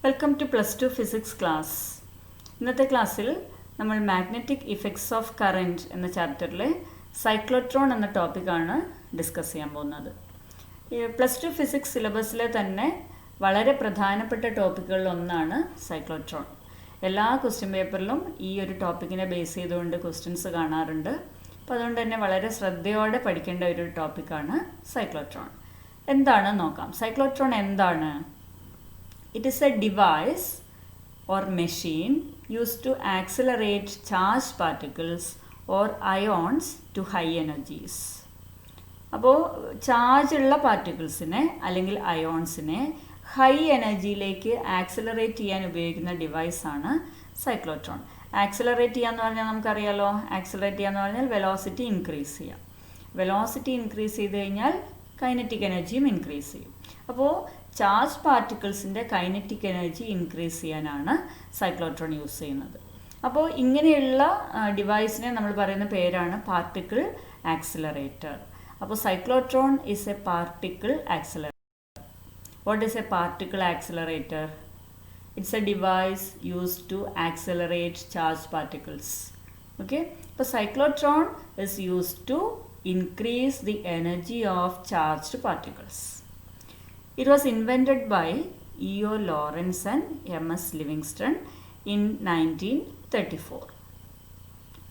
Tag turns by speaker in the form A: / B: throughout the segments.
A: Welcome to +2 physics class. ഇന്നത്തെ ക്ലാസ്സിൽ നമ്മൾ മാഗ്നറ്റിക് ഇഫക്ട്സ് ഓഫ് കറൻറ്റ് എന്ന ചാപ്റ്ററിലെ സൈക്ലോട്രോൺ എന്ന ടോപ്പിക്കാണ് ഡിസ്കസ് ചെയ്യാൻ പോകുന്നത്. +2 ഫിസിക്സ് സിലബസിലെ തന്നെ വളരെ പ്രധാനപ്പെട്ട ടോപ്പിക്കുകളിൽ ഒന്നാണ് സൈക്ലോട്രോൺ. എല്ലാ ക്വസ്റ്റ്യൻ പേപ്പറിലും ഈ ഒരു ടോപ്പിക്കിനെ ബേസ് ചെയ്തുകൊണ്ട് ക്വസ്റ്റ്യൻസ് കാണാറുണ്ട്. അപ്പോൾ അതുകൊണ്ട് തന്നെ വളരെ ശ്രദ്ധയോടെ പഠിക്കേണ്ട ഒരു ടോപ്പിക്കാണ് സൈക്ലോട്രോൺ. എന്താണ് നോക്കാം. സൈക്ലോട്രോൺ എന്താണ്? It is a device or machine used to accelerate charged particles or ions to high energies. അപ്പോൾ ചാർജ് ഉള്ള പാർട്ടിക്കിൾസിനെ അല്ലെങ്കിൽ അയോൺസിനെ ഹൈ എനർജിയിലേക്ക് ആക്സിലറേറ്റ് ചെയ്യാൻ ഉപയോഗിക്കുന്ന ഡിവൈസാണ് സൈക്ലോട്രോൺ. ആക്സിലറേറ്റ് ചെയ്യാന്ന് പറഞ്ഞാൽ നമുക്കറിയാലോ, ആക്സിലറേറ്റ് ചെയ്യാന്ന് പറഞ്ഞാൽ വെലോസിറ്റി ഇൻക്രീസ് ചെയ്യാം. വെലോസിറ്റി ഇൻക്രീസ് ചെയ്ത് കഴിഞ്ഞാൽ കൈനറ്റിക് എനർജിയും ഇൻക്രീസ് ചെയ്യും. അപ്പോൾ ചാർജ് പാർട്ടിക്കിൾസിൻ്റെ കൈനറ്റിക് എനർജി ഇൻക്രീസ് ചെയ്യാനാണ് സൈക്ലോട്രോൺ യൂസ് ചെയ്യുന്നത്. അപ്പോൾ ഇങ്ങനെയുള്ള ഡിവൈസിനെ നമ്മൾ പറയുന്ന പേരാണ് പാർട്ടിക്കിൾ ആക്സിലറേറ്റർ. അപ്പോൾ cyclotron is a particle accelerator. What is a particle accelerator? It's a device used to accelerate charge particles. Okay, അപ്പോൾ cyclotron is used to increase the energy of charged particles. It was invented by E.O. Lawrence and M.S. Livingston in 1934.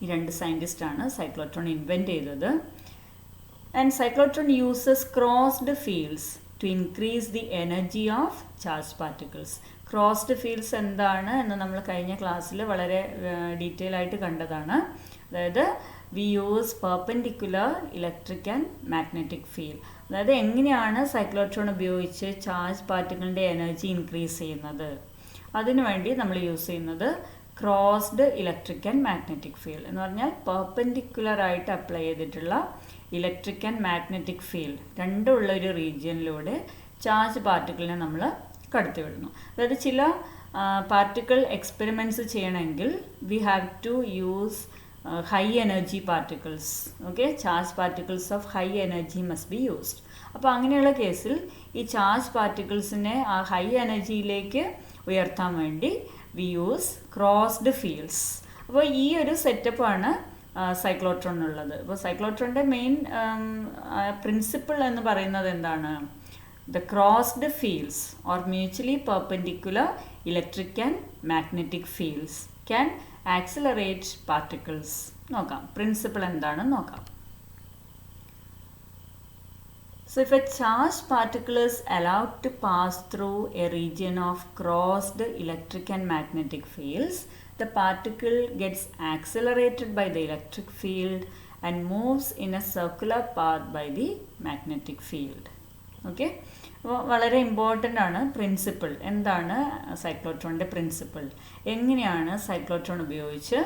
A: ഈ രണ്ട് സയൻറ്റിസ്റ്റാണ് cyclotron invent ചെയ്തത്. And cyclotron uses crossed fields to increase the energy of charge particles. Crossed fields എന്താണ് എന്ന് നമ്മൾ കഴിഞ്ഞ ക്ലാസ്സിൽ വളരെ ഡീറ്റെയിൽ ആയിട്ട് കണ്ടതാണ്. അതായത് we use perpendicular electric and magnetic field. അതായത് എങ്ങനെയാണ് സൈക്ലോട്രോൺ ഉപയോഗിച്ച് ചാർജ് പാർട്ടിക്കിളിൻ്റെ എനർജി ഇൻക്രീസ് ചെയ്യുന്നത്, അതിനുവേണ്ടി നമ്മൾ യൂസ് ചെയ്യുന്നത് crossed electric and magnetic field എന്ന് പറഞ്ഞാൽ പെർപെൻഡിക്കുലർ ആയിട്ട് അപ്ലൈ ചെയ്തിട്ടുള്ള ഇലക്ട്രിക് ആൻഡ് മാഗ്നറ്റിക് ഫീൽഡ് രണ്ടുമുള്ള ഒരു റീജിയനിലൂടെ ചാർജ് പാർട്ടിക്കിളിനെ നമ്മൾ കടത്തിവിടുന്നു. അതായത് ചില പാർട്ടിക്കിൾ എക്സ്പെരിമെൻറ്റ്സ് ചെയ്യണമെങ്കിൽ we have to use high energy particles. okay, charge particles of high energy must be used. അപ്പോൾ അങ്ങനെയുള്ള കേസിൽ ഈ ചാർജ് പാർട്ടിക്കിൾസിനെ ആ ഹൈ എനർജിയിലേക്ക് ഉയർത്താൻ വേണ്ടി വി യൂസ് ക്രോസ്ഡ് ഫീൽഡ്സ്. അപ്പോൾ ഈ ഒരു സെറ്റപ്പാണ് സൈക്ലോട്രോണിനുള്ളത്. അപ്പോൾ സൈക്ലോട്രോണിൻ്റെ മെയിൻ പ്രിൻസിപ്പിൾ എന്ന് പറയുന്നത് എന്താണ്? The crossed fields or mutually perpendicular electric and magnetic fields can accelerate particles. നോക്കാം പ്രിൻസിപ്പിൾ എന്താണെന്ന് നോക്കാം. So if a charged particle is allowed to pass through a region of crossed electric and magnetic fields, the particle gets accelerated by the electric field and moves in a circular path by the magnetic field. Okay, അപ്പോൾ വളരെ important ആണ് principle. എന്താണ് സൈക്ലോട്രോണിൻ്റെ principle? എങ്ങനെയാണ് cyclotron ഉപയോഗിച്ച്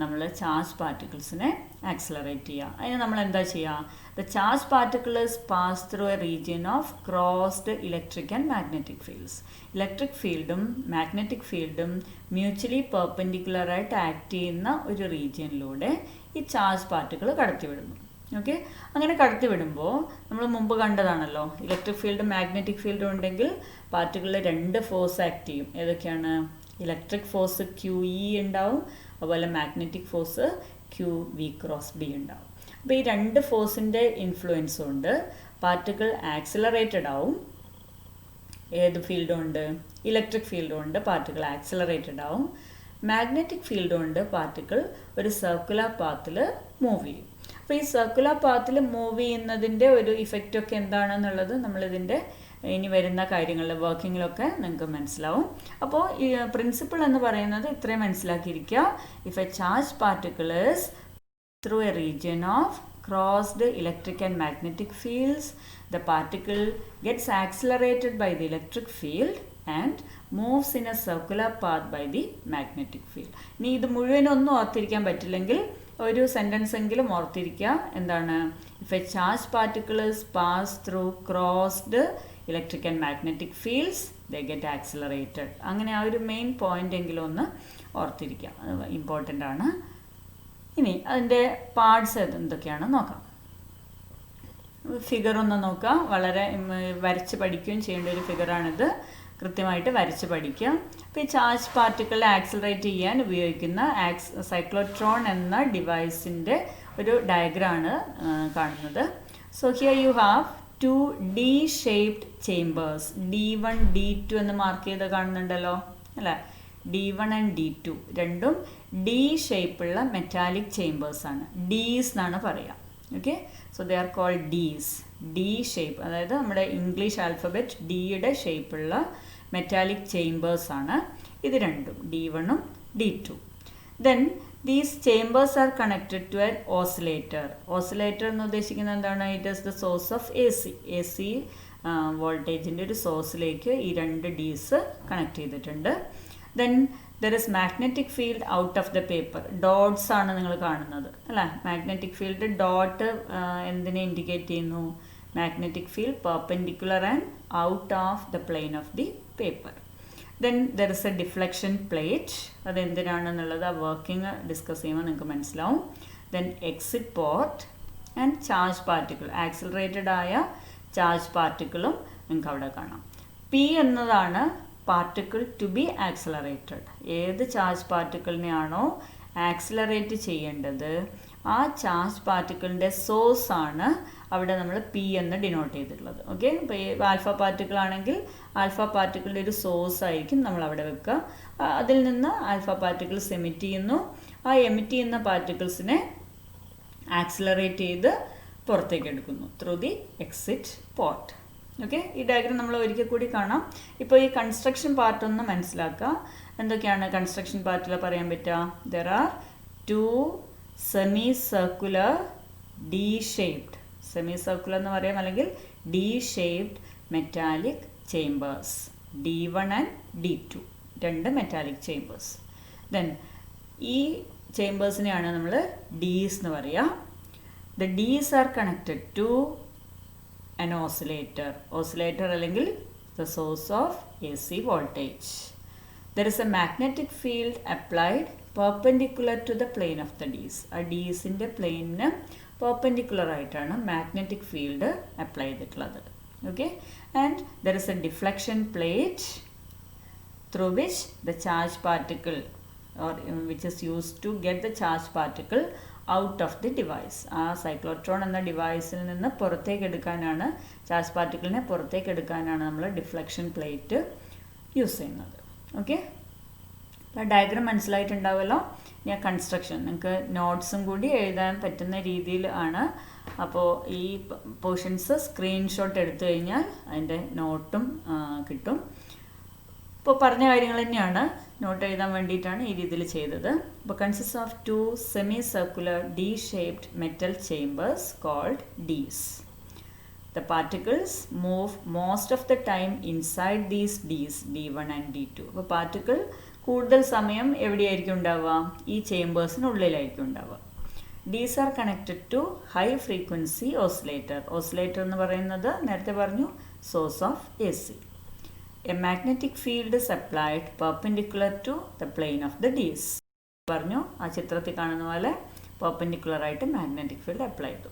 A: നമ്മൾ charge പാർട്ടിക്കിൾസിനെ accelerate ചെയ്യുക? അതിന് നമ്മൾ എന്താ ചെയ്യുക? The charge particles pass through a region of crossed electric and magnetic fields. Electric ഫീൽഡും മാഗ്നറ്റിക് ഫീൽഡും മ്യൂച്വലി പെർപെൻഡിക്കുലറായിട്ട് ആക്ട് ചെയ്യുന്ന ഒരു റീജിയനിലൂടെ ഈ ചാർജ് പാർട്ടിക്കിൾ കടത്തിവിടുന്നു. ഓക്കെ, അങ്ങനെ കടത്തിവിടുമ്പോൾ നമ്മൾ മുമ്പ് കണ്ടതാണല്ലോ, ഇലക്ട്രിക് ഫീൽഡും മാഗ്നറ്റിക് ഫീൽഡും ഉണ്ടെങ്കിൽ പാർട്ടിക്കിളിൽ രണ്ട് ഫോഴ്സ് ആക്ട് ചെയ്യും. ഏതൊക്കെയാണ്? ഇലക്ട്രിക് ഫോഴ്സ് QE ഉണ്ടാവും, അതുപോലെ മാഗ്നറ്റിക് ഫോഴ്സ് QV×B ഉണ്ടാവും. അപ്പോൾ ഈ രണ്ട് ഫോഴ്സിൻ്റെ ഇൻഫ്ലുവൻസ് കൊണ്ട് പാർട്ടിക്കിൾ ആക്സിലറേറ്റഡ് ആവും. ഏത് ഫീൽഡും ഉണ്ട്? ഇലക്ട്രിക് ഫീൽഡും ഉണ്ട്, പാർട്ടിക്കിൾ ആക്സിലറേറ്റഡ് ആവും. മാഗ്നറ്റിക് ഫീൽഡും ഉണ്ട്, പാർട്ടിക്കിൾ ഒരു സർക്കുലർ പാത്തിൽ മൂവ് ചെയ്യും. അപ്പോൾ ഈ സർക്കുലർ പാത്തിൽ മൂവ് ചെയ്യുന്നതിൻ്റെ ഒരു ഇഫക്റ്റൊക്കെ എന്താണെന്നുള്ളത് നമ്മളിതിൻ്റെ ഇനി വരുന്ന കാര്യങ്ങളിൽ വർക്കിങ്ങിലൊക്കെ നിങ്ങൾക്ക് മനസ്സിലാവും. അപ്പോൾ ഈ പ്രിൻസിപ്പിൾ എന്ന് പറയുന്നത് ഇത്രയും മനസ്സിലാക്കിയിരിക്കുക. If a charge particle is through a region of crossed electric and magnetic fields, the particle gets accelerated by the electric field and moves in a circular path by the magnetic field. ഇനി ഇത് മുഴുവനൊന്നും ഓർത്തിരിക്കാൻ പറ്റില്ലെങ്കിൽ ഒരു sentence എങ്കിലും ഓർത്തിരിക്കുക. എന്താണ്? If a charge particle is pass through crossed electric and magnetic fields they get accelerated. അങ്ങനെ ആ ഒരു മെയിൻ പോയിന്റ് എങ്കിലും ഒന്ന് ഓർത്തിരിക്കുക, അത് ഇമ്പോർട്ടൻ്റ് ആണ്. ഇനി അതിൻ്റെ പാർട്സ് എന്തൊക്കെയാണെന്ന് നോക്കാം. ഫിഗർ ഒന്ന് നോക്കാം. വളരെ വരച്ച് പഠിക്കുകയും ചെയ്യേണ്ട ഒരു ഫിഗറാണിത്. കൃത്യമായിട്ട് വരച്ച് പഠിക്കുക. അപ്പോൾ ഈ ചാർജ് പാർട്ടിക്കിളെ ആക്സിലറേറ്റ് ചെയ്യാൻ ഉപയോഗിക്കുന്ന സൈക്ലോട്രോൺ എന്ന ഡിവൈസിൻ്റെ ഒരു ഡയഗ്രാമാണ് കാണുന്നത്. So here you have 2 D-shaped chambers, D1 D2 എന്ന് മാർക്ക് ചെയ്ത് കാണുന്നുണ്ടല്ലോ അല്ലേ. D1 ആൻഡ് D2 രണ്ടും D ഷേപ്പുള്ള മെറ്റാലിക് ചേമ്പേഴ്സ് ആണ്. ഡീസ് എന്നാണ് പറയുക. Okay, so they are called dees. D shape, അതായത് നമ്മുടെ ഇംഗ്ലീഷ് ആൽഫബറ്റ് ഡിയുടെ ഷേപ്പുള്ള മെറ്റാലിക് ചേമ്പേഴ്സ് ആണ് ഇത് രണ്ടും, D1 D2. Then these chambers are connected to an oscillator. Oscillator എന്ന് ഉദ്ദേശിക്കുന്നത് എന്താണ്? It is the source of A C വോൾട്ടേജിൻ്റെ ഒരു സോഴ്സിലേക്ക് ഈ രണ്ട് ഡീസ് കണക്ട് ചെയ്തിട്ടുണ്ട്. Then there is magnetic field out of the paper. Dots ആണ് നിങ്ങൾ കാണുന്നത് അല്ലേ. മാഗ്നറ്റിക് ഫീൽഡ് ഡോട്ട് എന്തിനെ ഇൻഡിക്കേറ്റ് ചെയ്യുന്നു? Magnetic field perpendicular and out of the plane of the paper. Then there is a deflection plate. അതെന്തിനാണെന്നുള്ളത് ആ working discuss ചെയ്യുമ്പോൾ നിങ്ങൾക്ക് മനസ്സിലാവും. Then exit port and charge particle, accelerated ആയ ചാർജ് പാർട്ടിക്കിളും നിങ്ങൾക്ക് അവിടെ കാണാം. പി എന്നതാണ് പാർട്ടിക്കിൾ ടു ബി ആക്സിലറേറ്റഡ്. ഏത് ചാർജ് പാർട്ടിക്കിളിനെയാണോ ആക്സിലറേറ്റ് ചെയ്യേണ്ടത് ആ ചാർജ് പാർട്ടിക്കിളിൻ്റെ സോഴ്സ് ആണ് അവിടെ നമ്മൾ പി എന്ന് ഡിനോട്ട് ചെയ്തിട്ടുള്ളത്. ഓക്കെ, ഇപ്പോൾ ആൽഫ പാർട്ടിക്കിൾ ആണെങ്കിൽ ആൽഫ പാർട്ടിക്കിളിൻ്റെ ഒരു സോഴ്സ് ആയിരിക്കും നമ്മൾ അവിടെ വെക്കുക. അതിൽ നിന്ന് ആൽഫ പാർട്ടിക്കിൾസ് എമിറ്റ് ചെയ്യുന്നു. ആ എമിറ്റ് ചെയ്യുന്ന പാർട്ടിക്കിൾസിനെ ആക്സിലറേറ്റ് ചെയ്ത് പുറത്തേക്ക് എടുക്കുന്നു through the exit port. Okay, ഈ ഡയഗ്രം നമ്മൾ ഒരിക്കൽ കൂടി കാണാം. ഇപ്പോൾ ഈ കൺസ്ട്രക്ഷൻ പാർട്ടൊന്ന് മനസ്സിലാക്കുക. എന്തൊക്കെയാണ് കൺസ്ട്രക്ഷൻ പാർട്ടിൽ പറയാൻ പറ്റുക? There are 2 semi circular D shaped, semi circular എന്ന് പറയാം, അല്ലെങ്കിൽ D shaped metallic chambers, D1 and D2, രണ്ട് മെറ്റാലിക് ചേമ്പേഴ്സ്. ദെൻ ഈ ചേമ്പേഴ്സിനെയാണ് നമ്മൾ ഡീസ് എന്ന് പറയുക. The dees are connected to an oscillator അല്ലെങ്കിൽ the source of AC voltage. There is a magnetic field applied perpendicular to the plane of the Ds. ആ ഡീസിൻ്റെ പ്ലെയിനിന് perpendicular ആയിട്ടാണ് magnetic field apply ചെയ്തിട്ടുള്ളത്. Okay, and there is a deflection plate through which the charge particle or which is used to get the charge particle out of the device. ആ cyclotron എന്ന ഡിവൈസിൽ നിന്ന് പുറത്തേക്ക് എടുക്കാനാണ്, charge പാർട്ടിക്കിളിനെ പുറത്തേക്ക് എടുക്കാനാണ് നമ്മൾ ഡിഫ്ലക്ഷൻ പ്ലേറ്റ് യൂസ് ചെയ്യുന്നത്. ഓക്കെ, അപ്പോൾ ഡയഗ്രാം മനസ്സിലായിട്ടുണ്ടാവുമല്ലോ. ഞാൻ കൺസ്ട്രക്ഷൻ നിങ്ങൾക്ക് നോട്ട്സും കൂടി എഴുതാൻ പറ്റുന്ന രീതിയിൽ ആണ്. അപ്പോൾ ഈ പോർഷൻസ് സ്ക്രീൻഷോട്ട് എടുത്തു കഴിഞ്ഞാൽ അതിൻ്റെ നോട്ടും കിട്ടും. ഇപ്പോൾ പറഞ്ഞ കാര്യങ്ങൾ തന്നെയാണ്, നോട്ട് എഴുതാൻ വേണ്ടിയിട്ടാണ് ഈ രീതിയിൽ ചെയ്തത്. അപ്പോൾ consist of 2 semi circular D shaped metal chambers called dees. The particles move most of the time inside these dees, D1 and D2. അപ്പോൾ പാർട്ടിക്കിൾ കൂടുതൽ സമയം എവിടെയായിരിക്കും ഉണ്ടാവുക? ഈ ചേമ്പേഴ്സിനുള്ളിലായിരിക്കും ഉണ്ടാവുക. Dees are connected to high frequency oscillator. Oscillator എന്ന് പറയുന്നത് നേരത്തെ പറഞ്ഞു source of AC. A magnetic field is applied perpendicular to the plane of the Ds. പറഞ്ഞു, ആ ചിത്രത്തിൽ കാണുന്ന പോലെ പെർപെൻഡിക്കുലർ ആയിട്ട് മാഗ്നറ്റിക് ഫീൽഡ് അപ്ലൈ ചെയ്തു.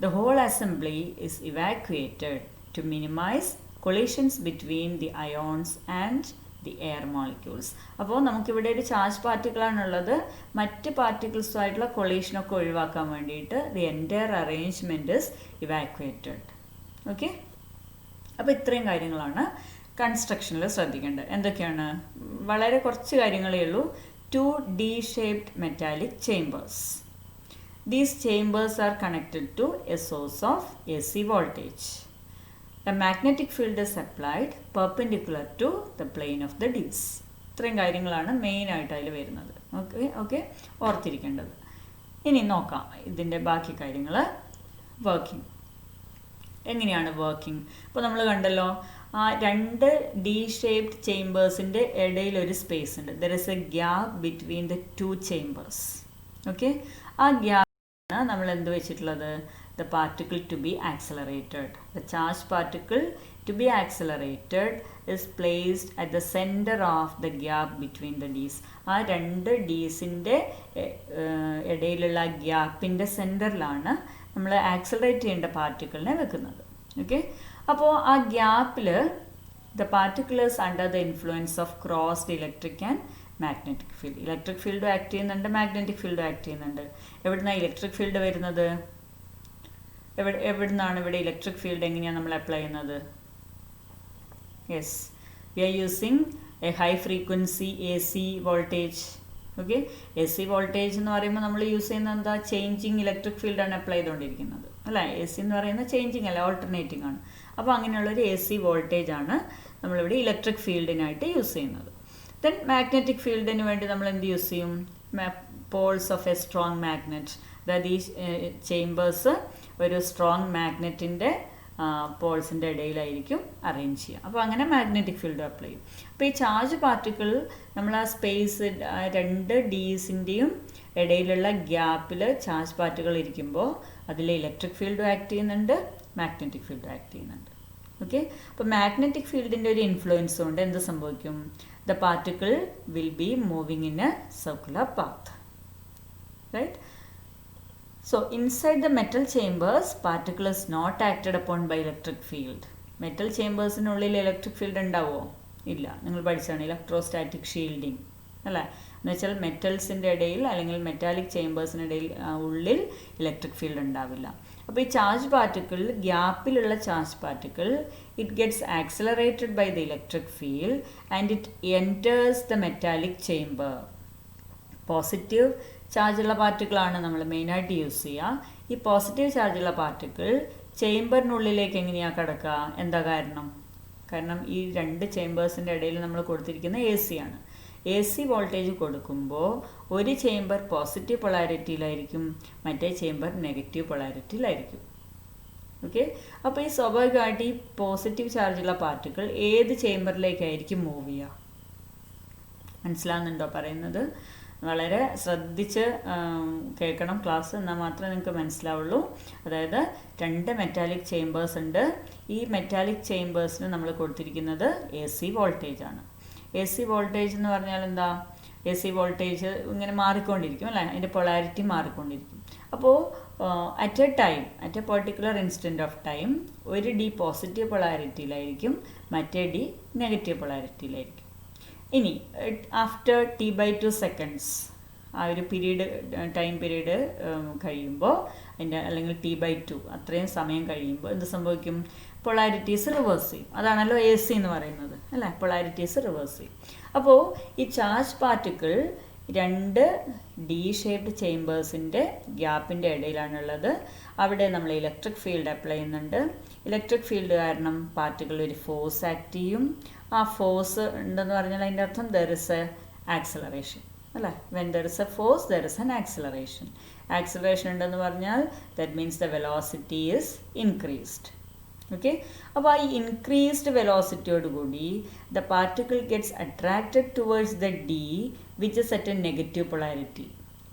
A: The whole assembly is evacuated to minimize collisions between the ions and the air molecules. അപ്പോൾ നമുക്കിവിടെ ഒരു ചാർജ് പാർട്ടിക്കിളാണുള്ളത്. മറ്റ് പാർട്ടിക്കിൾസുമായിട്ടുള്ള കൊളീഷനൊക്കെ ഒഴിവാക്കാൻ വേണ്ടിയിട്ട് the entire arrangement is evacuated. Okay, അപ്പോൾ ഇത്രയും കാര്യങ്ങളാണ് കൺസ്ട്രക്ഷനിൽ ശ്രദ്ധിക്കേണ്ടത്. എന്തൊക്കെയാണ്? വളരെ കുറച്ച് കാര്യങ്ങളേ ഉള്ളൂ. 2 D-shaped metallic chambers. These chambers are connected to a source of AC voltage. A magnetic field is applied perpendicular to the plane of the Ds. ഇത്രയും കാര്യങ്ങളാണ് മെയിനായിട്ട് അതിൽ വരുന്നത്. ഓക്കെ, ഓർത്തിരിക്കേണ്ടത്. ഇനി നോക്കാം ഇതിൻ്റെ ബാക്കി കാര്യങ്ങൾ. വർക്കിംഗ് എങ്ങനെയാണ് വർക്കിംഗ്? ഇപ്പോൾ നമ്മൾ കണ്ടല്ലോ, ആ 2 D-shaped ചേമ്പേഴ്സിൻ്റെ ഇടയിൽ ഒരു സ്പേസ് ഉണ്ട്. There is a gap between the 2 chambers. Okay, ആ ഗ്യാപ്പാണ് നമ്മൾ എന്ത് വെച്ചിട്ടുള്ളത്? The particle to be accelerated. The charge particle to be accelerated is placed at the centre of the gap between the dees. ആ 2 ഡീസിൻ്റെ ഇടയിലുള്ള ഗ്യാപ്പിൻ്റെ സെൻറ്ററിലാണ് നമ്മൾ accelerate ചെയ്യേണ്ട പാർട്ടിക്കിളിനെ വെക്കുന്നത്. ഓക്കെ, അപ്പോൾ ആ ഗ്യാപ്പിൽ The particle is under the influence of crossed electric and magnetic field. Electric field act ചെയ്യുന്നുണ്ട്, magnetic field act ചെയ്യുന്നുണ്ട്. എവിടുന്നാണ് ഇലക്ട്രിക് ഫീൽഡ് വരുന്നത്? എവിടുന്നാണ് ഇവിടെ ഇലക്ട്രിക് ഫീൽഡ് എങ്ങനെയാണ് നമ്മൾ അപ്ലൈ ചെയ്യുന്നത്? Yes, we are using a high frequency AC voltage. Okay, AC voltage എന്ന് പറയുമ്പോൾ നമ്മൾ യൂസ് ചെയ്യുന്നത് എന്താ? ചേഞ്ചിങ് ഇലക്ട്രിക് ഫീൽഡാണ് അപ്ലൈ ചെയ്തുകൊണ്ടിരിക്കുന്നത് അല്ലേ? AC എന്ന് പറയുന്നത് ചേഞ്ചിങ് അല്ല, ഓൾട്ടർനേറ്റിംഗ് ആണ്. അപ്പോൾ അങ്ങനെയുള്ളൊരു AC വോൾട്ടേജ് ആണ് നമ്മളിവിടെ ഇലക്ട്രിക് ഫീൽഡിനായിട്ട് യൂസ് ചെയ്യുന്നത്. ദെൻ മാഗ്നറ്റിക് ഫീൽഡിന് വേണ്ടി നമ്മൾ എന്ത് യൂസ് ചെയ്യും? Poles of A strong magnet. അതായത് ഈ ചേമ്പേഴ്സ് ഒരു സ്ട്രോങ് മാഗ്നറ്റിൻ്റെ പോൾസിൻ്റെ ഇടയിലായിരിക്കും അറേഞ്ച് ചെയ്യുക. അപ്പോൾ അങ്ങനെ മാഗ്നറ്റിക് ഫീൽഡ് അപ്ലൈ ചെയ്യും. അപ്പോൾ ഈ ചാർജ് പാർട്ടിക്കിൾ നമ്മൾ ആ സ്പേസ് രണ്ട് ഡീസിൻ്റെയും ഇടയിലുള്ള ഗ്യാപ്പിൽ ചാർജ് പാർട്ടിക്കിൾ ഇരിക്കുമ്പോൾ അതിൽ ഇലക്ട്രിക് ഫീൽഡും ആക്ട് ചെയ്യുന്നുണ്ട്, മാഗ്നറ്റിക് ഫീൽഡും ആക്ട് ചെയ്യുന്നുണ്ട്. ഓക്കെ, അപ്പോൾ മാഗ്നറ്റിക് ഫീൽഡിൻ്റെ ഒരു ഇൻഫ്ലുവൻസ് കൊണ്ട് എന്ത് സംഭവിക്കും? The particle will be moving in a circular path, right? So inside the metal chambers, particle is not acted upon by electric field. Metal ചേമ്പേഴ്സിനുള്ളിൽ ഇലക്ട്രിക് ഫീൽഡ് ഉണ്ടാവുമോ? ഇല്ല. നിങ്ങൾ പഠിച്ചാണ് ഇലക്ട്രോസ്റ്റാറ്റിക് ഷീൽഡിങ് അല്ലേ? എന്ന് വെച്ചാൽ മെറ്റൽസിൻ്റെ ഇടയിൽ അല്ലെങ്കിൽ മെറ്റാലിക് ചേമ്പേഴ്സിനിടയിൽ ഉള്ളിൽ ഇലക്ട്രിക് ഫീൽഡ് ഉണ്ടാവില്ല. അപ്പോൾ ഈ ചാർജ് പാർട്ടിക്കിൾ, ഗ്യാപ്പിലുള്ള charge particle, it gets accelerated by the electric field and it enters the metallic chamber. Positive ചാർജുള്ള പാർട്ടിക്കിളാണ് നമ്മൾ മെയിനായിട്ട് യൂസ് ചെയ്യുക. ഈ പോസിറ്റീവ് ചാർജുള്ള പാർട്ടിക്കിൾ ചേമ്പറിനുള്ളിലേക്ക് എങ്ങനെയാണ് കിടക്കുക? എന്താ കാരണം? കാരണം ഈ രണ്ട് ചേമ്പേഴ്സിൻ്റെ ഇടയിൽ നമ്മൾ കൊടുത്തിരിക്കുന്ന AC ആണ്. AC വോൾട്ടേജ് കൊടുക്കുമ്പോൾ ഒരു ചേമ്പർ പോസിറ്റീവ് പൊളാരിറ്റിയിലായിരിക്കും, മറ്റേ ചേമ്പർ നെഗറ്റീവ് പൊളാരിറ്റിയിലായിരിക്കും. ഓക്കെ, അപ്പോൾ ഈ സ്വാഭാവികമായിട്ട് ഈ പോസിറ്റീവ് ചാർജുള്ള പാർട്ടിക്കിൾ ഏത് ചേമ്പറിലേക്കായിരിക്കും മൂവ് ചെയ്യുക? മനസ്സിലാവുന്നുണ്ടോ പറയുന്നത്? വളരെ ശ്രദ്ധിച്ച് കേൾക്കണം ക്ലാസ്, എന്നാൽ മാത്രമേ നിങ്ങൾക്ക് മനസ്സിലാവുള്ളൂ. അതായത് രണ്ട് മെറ്റാലിക് ചേമ്പേഴ്സ് ഉണ്ട്. ഈ മെറ്റാലിക് ചേമ്പേഴ്സിന് നമ്മൾ കൊടുത്തിരിക്കുന്നത് AC വോൾട്ടേജ് ആണ്. AC വോൾട്ടേജ് എന്ന് പറഞ്ഞാൽ എന്താ? AC വോൾട്ടേജ് ഇങ്ങനെ മാറിക്കൊണ്ടിരിക്കും അല്ലേ? അതിൻ്റെ പൊളാരിറ്റി മാറിക്കൊണ്ടിരിക്കും. അപ്പോൾ at A particular instant of time ഒരു D പോസിറ്റീവ് പൊളാരിറ്റിയിലായിരിക്കും, മറ്റേ D നെഗറ്റീവ് പൊളാരിറ്റിയിലായിരിക്കും. ഇനി ആഫ്റ്റർ T/2 സെക്കൻഡ്സ്, ആ ഒരു ടൈം പീരീഡ് കഴിയുമ്പോൾ അല്ലെങ്കിൽ T/2 അത്രയും സമയം കഴിയുമ്പോൾ എന്ത് സംഭവിക്കും? പൊളാരിറ്റീസ് റിവേഴ്സ് ചെയ്യും. അതാണല്ലോ AC എന്ന് പറയുന്നത് അല്ലേ? പൊളാരിറ്റീസ് റിവേഴ്സ് ചെയ്യും. അപ്പോൾ ഈ ചാർജ് പാർട്ടിക്കിൾ രണ്ട് D ഷേപ്ഡ് ചേമ്പേഴ്സിൻ്റെ ഗ്യാപ്പിൻ്റെ ഇടയിലാണുള്ളത്. അവിടെ നമ്മൾ ഇലക്ട്രിക് ഫീൽഡ് അപ്ലൈ ചെയ്യുന്നുണ്ട്. ഇലക്ട്രിക് ഫീൽഡ് കാരണം പാർട്ടിക്കിൾ ഒരു ഫോഴ്സ് ആക്ട് ചെയ്യും. ആ ഫോഴ്സ് ഉണ്ടെന്ന് പറഞ്ഞാൽ അതിൻ്റെ അർത്ഥം ദർ ഇസ് എ ആക്സിലറേഷൻ അല്ലേ? When there is a force there is an acceleration. Acceleration ഉണ്ടെന്ന് പറഞ്ഞാൽ that means the velocity is increased. Okay, അപ്പോൾ ആ ഇൻക്രീസ്ഡ് വെലോസിറ്റിയോടുകൂടി the particle gets attracted towards the D which is at A negative polarity.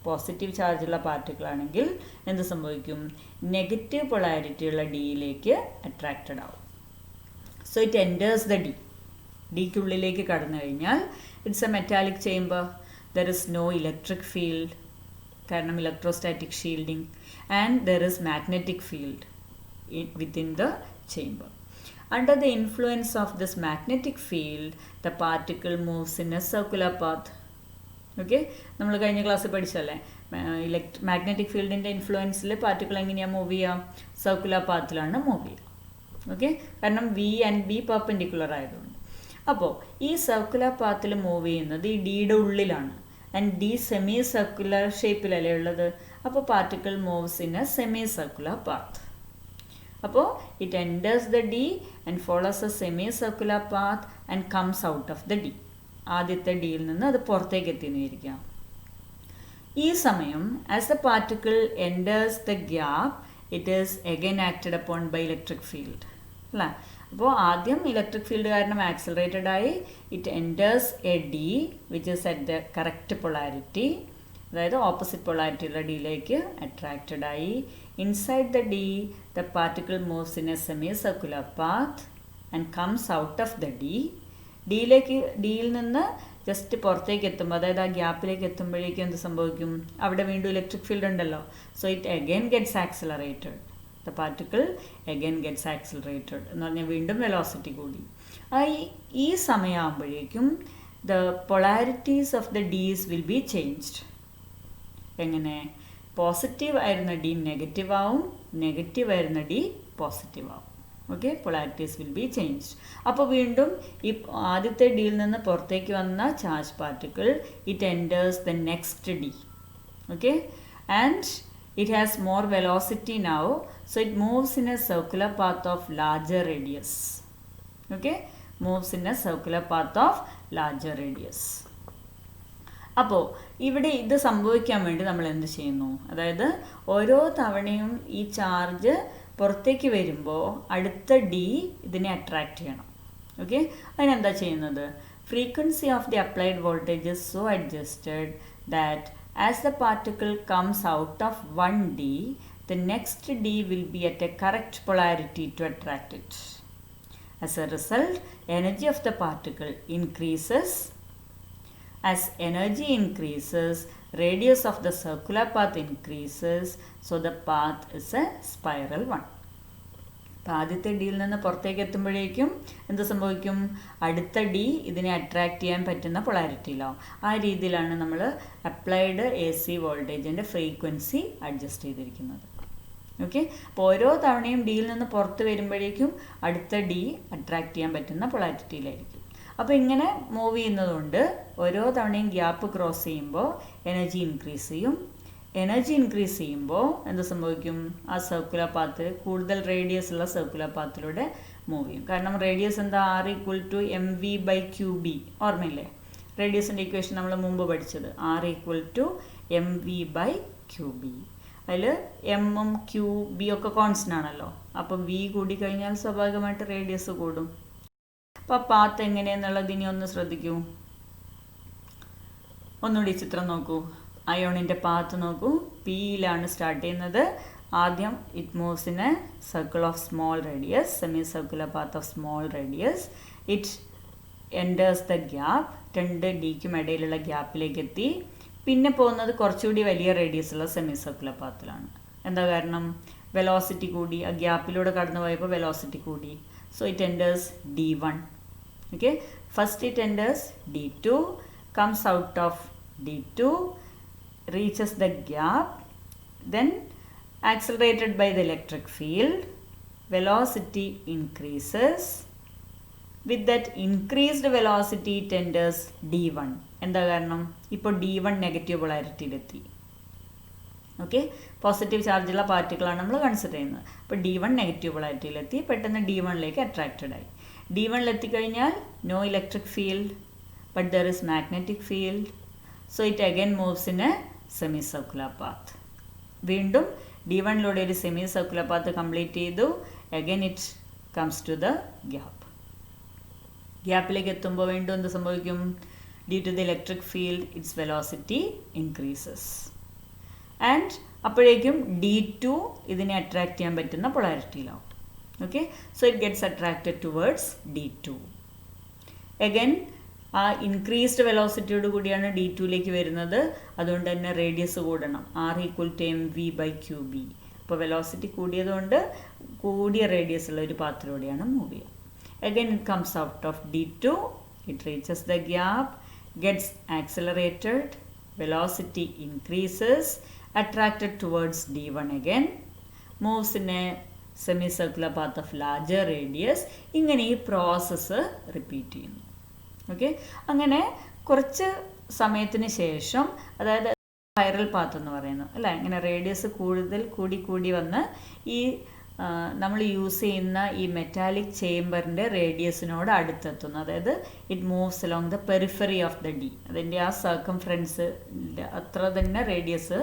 A: Positive ചാർജുള്ള particle ആണെങ്കിൽ എന്ത് സംഭവിക്കും? Negative പൊളാരിറ്റിയുള്ള Dയിലേക്ക് അട്രാക്റ്റഡ് ആവും. സോ ഇറ്റ് എൻറ്റേഴ്സ് ദ Dക്കുള്ളിലേക്ക് കടന്നു കഴിഞ്ഞാൽ it's a metallic chamber. There is no electric field കാരണം electrostatic shielding, and there is magnetic field within the chamber. Under the influence of this magnetic field, the particle moves in a circular path. Okay, നമ്മൾ കഴിഞ്ഞ ക്ലാസ്സിൽ പഠിച്ചല്ലേ magnetic ഫീൽഡിൻ്റെ ഇൻഫ്ലുവൻസിൽ particle എങ്ങനെയാണ് move ചെയ്യുക? Circular പാത്തിലാണ് move ചെയ്യുക. Okay, കാരണം V and B perpendicular ആയതുകൊണ്ട്. അപ്പോൾ ഈ സർക്കുലർ പാത്തിൽ മൂവ് ചെയ്യുന്നത് ഈ Dയുടെ ഉള്ളിലാണ്. ആൻഡ് D സെമി സർക്കുലർ ഷേപ്പിലല്ലേ ഉള്ളത്. അപ്പോൾ particle moves in a semi circular path. അപ്പോൾ it enters the D and follows a semi circular path and comes out of the D. ആദ്യത്തെ Dയിൽ നിന്ന് അത് പുറത്തേക്ക് എത്തിയിരിക്കാം. ഈ സമയം as the particle enters the gap it is again acted upon by electric field അല്ലേ? അപ്പോൾ ആദ്യം ഇലക്ട്രിക് ഫീൽഡ് കാരണം ആക്സിലറേറ്റഡ് ആയി it enters a D which is at the correct polarity, അതായത് ഓപ്പോസിറ്റ് പൊളാരിറ്റിയുള്ള Dയിലേക്ക് അട്രാക്റ്റഡ് ആയി. Inside the D the particle moves in a semicircular path and comes out of the Dയിൽ നിന്ന് just പുറത്തേക്ക് എത്തുമ്പോൾ, അതായത് ആ ഗ്യാപ്പിലേക്ക് എത്തുമ്പോഴേക്കും എന്ത് സംഭവിക്കും? അവിടെ വീണ്ടും ഇലക്ട്രിക് ഫീൽഡ് ഉണ്ടല്ലോ. So it again gets accelerated. The particle again gets accelerated എന്ന് പറഞ്ഞാൽ വീണ്ടും വെലോസിറ്റി കൂടി. ഈ സമയമാകുമ്പോഴേക്കും the polarities of the dees will be changed. എങ്ങനെ? പോസിറ്റീവ് ആയിരുന്ന ഡി നെഗറ്റീവ് ആവും, നെഗറ്റീവ് ആയിരുന്ന ഡി പോസിറ്റീവ് ആവും. Okay, polarities will be changed. അപ്പോൾ വീണ്ടും ഈ ആദ്യത്തെ ഡിയിൽ നിന്ന് പുറത്തേക്ക് വന്ന charge particle it enters the next D. Okay, and it has more velocity now, so it moves in a circular path of larger radius. Okay, moves in a circular path of larger radius. അപ്പോൾ ഇവിടെ ഇത് സംഭവിക്കാൻ വേണ്ടി നമ്മൾ എന്ത് ചെയ്യുന്നു? അതായത് ഓരോ തവണയും ഈ ചാർജ് പുറത്തേക്ക് വരുമ്പോൾ അടുത്ത ഡി ഇതിനെ അട്രാക്റ്റ് ചെയ്യണം. ഓക്കെ, അതിനെന്താ ചെയ്യുന്നത്? Frequency of the applied voltage is so adjusted that as the particle comes out of one D, the next D will be at a correct polarity to attract it. As a result, energy of the particle increases. As energy increases, radius of the circular path increases, so the path is a spiral one. അപ്പോൾ ആദ്യത്തെ ഡിയിൽ നിന്ന് പുറത്തേക്ക് എത്തുമ്പോഴേക്കും എന്ത് സംഭവിക്കും? അടുത്ത D ഇതിനെ അട്രാക്റ്റ് ചെയ്യാൻ പറ്റുന്ന പൊളാരിറ്റിയിലാവും. ആ രീതിയിലാണ് നമ്മൾ അപ്ലൈഡ് എ സി വോൾട്ടേജിൻ്റെ ഫ്രീക്വൻസി അഡ്ജസ്റ്റ് ചെയ്തിരിക്കുന്നത്. ഓക്കെ, അപ്പോൾ ഓരോ തവണയും ഡിയിൽ നിന്ന് പുറത്ത് വരുമ്പോഴേക്കും അടുത്ത ഡി അട്രാക്റ്റ് ചെയ്യാൻ പറ്റുന്ന പൊളാരിറ്റിയിലായിരിക്കും. അപ്പോൾ ഇങ്ങനെ മൂവ് ചെയ്യുന്നതുകൊണ്ട് ഓരോ തവണയും ഗ്യാപ്പ് ക്രോസ് ചെയ്യുമ്പോൾ എനർജി ഇൻക്രീസ് ചെയ്യും. എനർജി ഇൻക്രീസ് ചെയ്യുമ്പോൾ എന്ത് സംഭവിക്കും? ആ സർക്കുലർ പാത്ത് കൂടുതൽ റേഡിയസ് ഉള്ള സർക്കുലർ പാത്തിലൂടെ മൂവ് ചെയ്യും. കാരണം റേഡിയസ് എന്താ? R=mv/qb. ഓർമ്മയില്ലേ? റേഡിയസിൻ്റെ ഇക്വേഷൻ നമ്മൾ മുമ്പ് പഠിച്ചത് R=mv/qb. അതിൽ എമ്മും ക്യൂ ബി ഒക്കെ കോൺസ്റ്റൻ്റ് ആണല്ലോ. അപ്പം വി കൂടി കഴിഞ്ഞാൽ സ്വാഭാവികമായിട്ട് റേഡിയസ് കൂടും. അപ്പോൾ പാത്ത് എങ്ങനെയെന്നുള്ളത് ഇനി ഒന്ന് ശ്രദ്ധിക്കൂ. ഒന്നുകൂടി ചിത്രം നോക്കൂ. അയോണിൻ്റെ പാത്ത് നോക്കൂ. പിയിലാണ് സ്റ്റാർട്ട് ചെയ്യുന്നത്. ആദ്യം it moves in A circle of small radius, semi circular path of small radius. It enters the gap. 2 ഡിക്കും ഇടയിലുള്ള ഗ്യാപ്പിലേക്ക് എത്തി. പിന്നെ പോകുന്നത് കുറച്ചുകൂടി വലിയ റേഡിയസ് ഉള്ള സെമി സർക്കുലർ പാത്തിലാണ്. എന്താ കാരണം? വെലോസിറ്റി കൂടി. ആ ഗ്യാപ്പിലൂടെ കടന്നു പോയപ്പോൾ വെലോസിറ്റി കൂടി. So it enters D1. Okay, first it enters D2, comes out of D2, reaches the gap, then accelerated by the electric field, velocity increases. With that increased velocity it enters D1. എന്താ കാരണം? ഇപ്പോൾ D1 negative പൊളാരിറ്റിയിലെത്തി. Okay, positive ചാർജുള്ള പാർട്ടിക്കിളാണ് നമ്മൾ consider ചെയ്യുന്നത്. അപ്പോൾ D1 negative പൊളാരിറ്റിയിലെത്തി. പെട്ടെന്ന് D1ലേക്ക് അട്രാക്റ്റഡ് ആയി. D1ലെത്തിക്കഴിഞ്ഞാൽ no electric field, but there is magnetic field. So it again moves in a semi circular path. വീണ്ടും D1ലൂടെ ഒരു സെമി സർക്കുലർ പാത്ത് കംപ്ലീറ്റ് ചെയ്തു. Again it comes to the gap. ഗ്യാപ്പിലേക്ക് എത്തുമ്പോൾ വീണ്ടും എന്ത് സംഭവിക്കും? Due to the electric field its velocity increases. And അപ്പോഴേക്കും D2 ഇതിനെ അട്രാക്റ്റ് ചെയ്യാൻ പറ്റുന്ന പൊളാരിറ്റിയിലാവും. Okay, so it gets attracted towards D2. Again ആ ഇൻക്രീസ്ഡ് വെലോസിറ്റിയോട് കൂടിയാണ് D2ലേക്ക് വരുന്നത്. അതുകൊണ്ട് തന്നെ റേഡിയസ് കൂടണം. R=mv/qb. അപ്പോൾ വെലോസിറ്റി കൂടിയതുകൊണ്ട് കൂടിയ റേഡിയസ് ഉള്ള ഒരു പാത്തിലൂടെയാണ് മൂവ് ചെയ്യുക. Again it comes out of D2, it reaches the gap, gets accelerated, velocity increases, attracted towards D1 again, moves in a semi circular path of larger radius. ഇങ്ങനെ ഈ process repeat ചെയ്യുന്നു. Okay, അങ്ങനെ കുറച്ച് സമയത്തിന് ശേഷം, അതായത് spiral path എന്ന് പറയുന്നത് അല്ലേ, ഇങ്ങനെ റേഡിയസ് കൂടുതൽ കൂടി വന്ന് ഈ നമ്മൾ യൂസ് ചെയ്യുന്ന ഈ മെറ്റാലിക് ചേംബറിൻ്റെ റേഡിയസിനോട് അടുത്തെത്തുന്നു. അതായത് it moves along the periphery of the D. അതിൻ്റെ ആ സർക്കംഫറൻസ് അത്ര തന്നെ റേഡിയസ്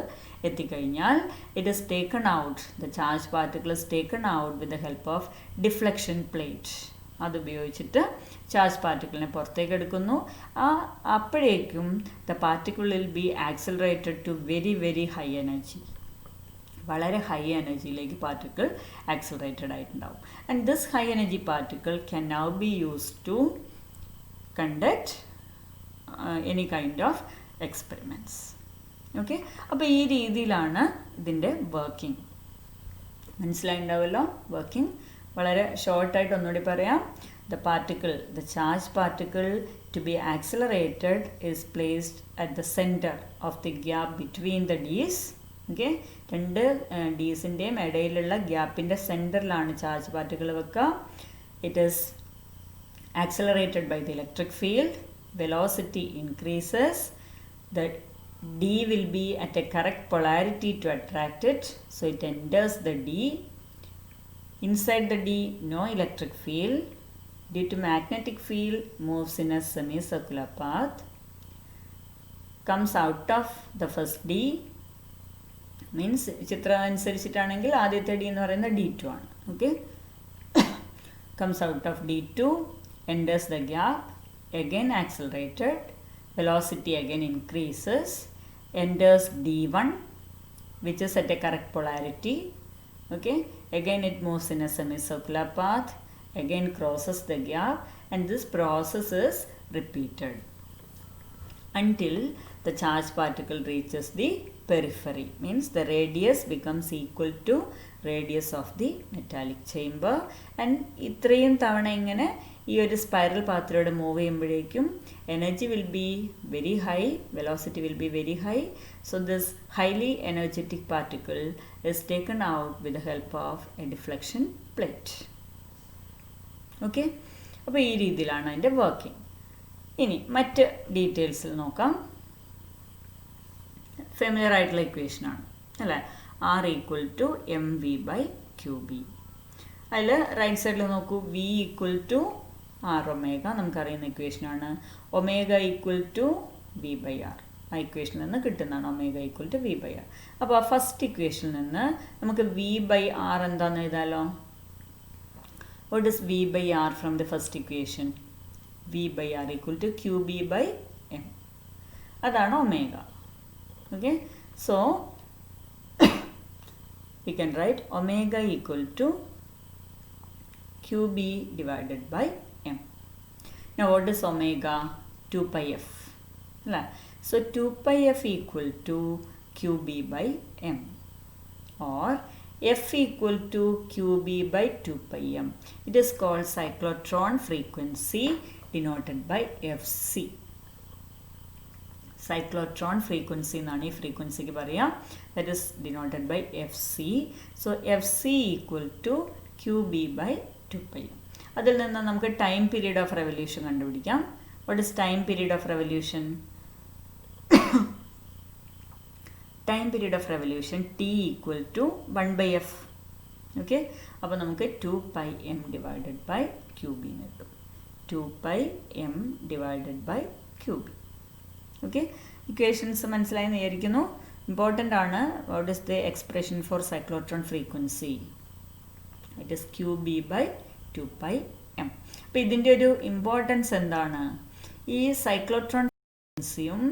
A: എത്തിക്കഴിഞ്ഞാൽ it is taken out, the charge particle is taken out with the help of deflection plate. അതുപയോഗിച്ചിട്ട് ചാർജ് പാർട്ടിക്കിളിനെ പുറത്തേക്ക് എടുക്കുന്നു. അപ്പോഴേക്കും the particle will be accelerated to very very high energy. വളരെ ഹൈ എനർജിയിലേക്ക് പാർട്ടിക്കിൾ ആക്സിലറേറ്റഡ് ആയിട്ടുണ്ടാവും. And this high energy particle can now be used to conduct any kind of experiments. Okay, അപ്പോൾ ഈ രീതിയിലാണ് ഇതിൻ്റെ വർക്കിംഗ്. മനസ്സിലായിട്ടുണ്ടാവുമല്ലോ വർക്കിംഗ്. വളരെ ഷോർട്ടായിട്ട് ഒന്നുകൂടി പറയാം. the charged particle to be accelerated is placed at the center of the gap between the D's. Okay, രണ്ട് ഡീസിൻ്റെയും ഇടയിലുള്ള ഗ്യാപ്പിൻ്റെ സെൻറ്ററിലാണ് ചാർജ് പാർട്ടിക്കിൾ വെക്കുക. It is accelerated by the electric field, velocity increases, the D will be at a correct polarity to attract it, so it enters the D. Inside the D, no electric field, due to magnetic field moves in a semicircular path, comes out of the first D, means ചിത്രം അനുസരിച്ചിട്ടാണെങ്കിൽ ആദ്യത്തെ D എന്ന് പറയുന്നത് D2 ആണ്. Okay, comes out of D2, enters the gap, again accelerated, velocity again increases, enters D1 which is at a correct polarity. Okay, again it moves in a semicircular path, again crosses the gap, and this process is repeated until the charged particle reaches the periphery, means the radius becomes equal to radius of the metallic chamber. And ഇത്രയും തവണ ഇങ്ങനെ ഈ ഒരു spiral പാത്തിലൂടെ move ചെയ്യുമ്പോഴേക്കും energy will be very high, velocity will be very high. So this highly energetic particle is taken out with the help of a deflection plate. Okay, അപ്പോൾ ഈ രീതിയിലാണ് അതിൻ്റെ വർക്കിംഗ്. ഇനി മറ്റ് ഡീറ്റെയിൽസിൽ നോക്കാം. ഫെമിലിയർ ആയിട്ടുള്ള ഇക്വേഷനാണ് അല്ലേ, R equal to M V by Q B. അതിൽ റൈറ്റ് സൈഡിൽ നോക്കൂ, V equal to R omega നമുക്കറിയുന്ന ഇക്വേഷനാണ്. Omega equal to V by R, ആ ഇക്വേഷനിൽ നിന്ന് കിട്ടുന്നതാണ് omega equal to V by R. അപ്പോൾ ആ ഫസ്റ്റ് ഇക്വേഷനിൽ നിന്ന് നമുക്ക് വി ബൈ ആർ എന്താണെന്ന് എഴുതാലോ. What is V by R from the first equation? V by R equal to Q B by M, അതാണ് omega. Okay, so we can write omega equal to QB divided by M. Now what is omega? 2 pi f. So 2 pi f equal to QB by M, or f equal to QB by 2 pi m. It is called cyclotron frequency, denoted by Fc. Cyclotron frequency എന്നാണ് ഈ ഫ്രീക്വൻസിക്ക് പറയാം. That is denoted by F C. So F C equal to Q B by 2 pi. അതിൽ നിന്ന് നമുക്ക് time period of revolution കണ്ടുപിടിക്കാം. What is time period of revolution? Time period of revolution T equal to 1 by f. Okay, അപ്പോൾ നമുക്ക് 2 pi m divided by Q B എന്ന് കിട്ടും. 2 pi m divided by Q B. Okay, equations മനസ്സിലായെന്ന് വിചാരിക്കുന്നു. Important ആണ്. What is the expression for cyclotron frequency? It is Q B by 2 pi m. അപ്പോൾ ഇതിൻ്റെ ഒരു ഇമ്പോർട്ടൻസ് എന്താണ്? ഈ സൈക്ലോട്രോൺ ഫ്രീക്വൻസിയും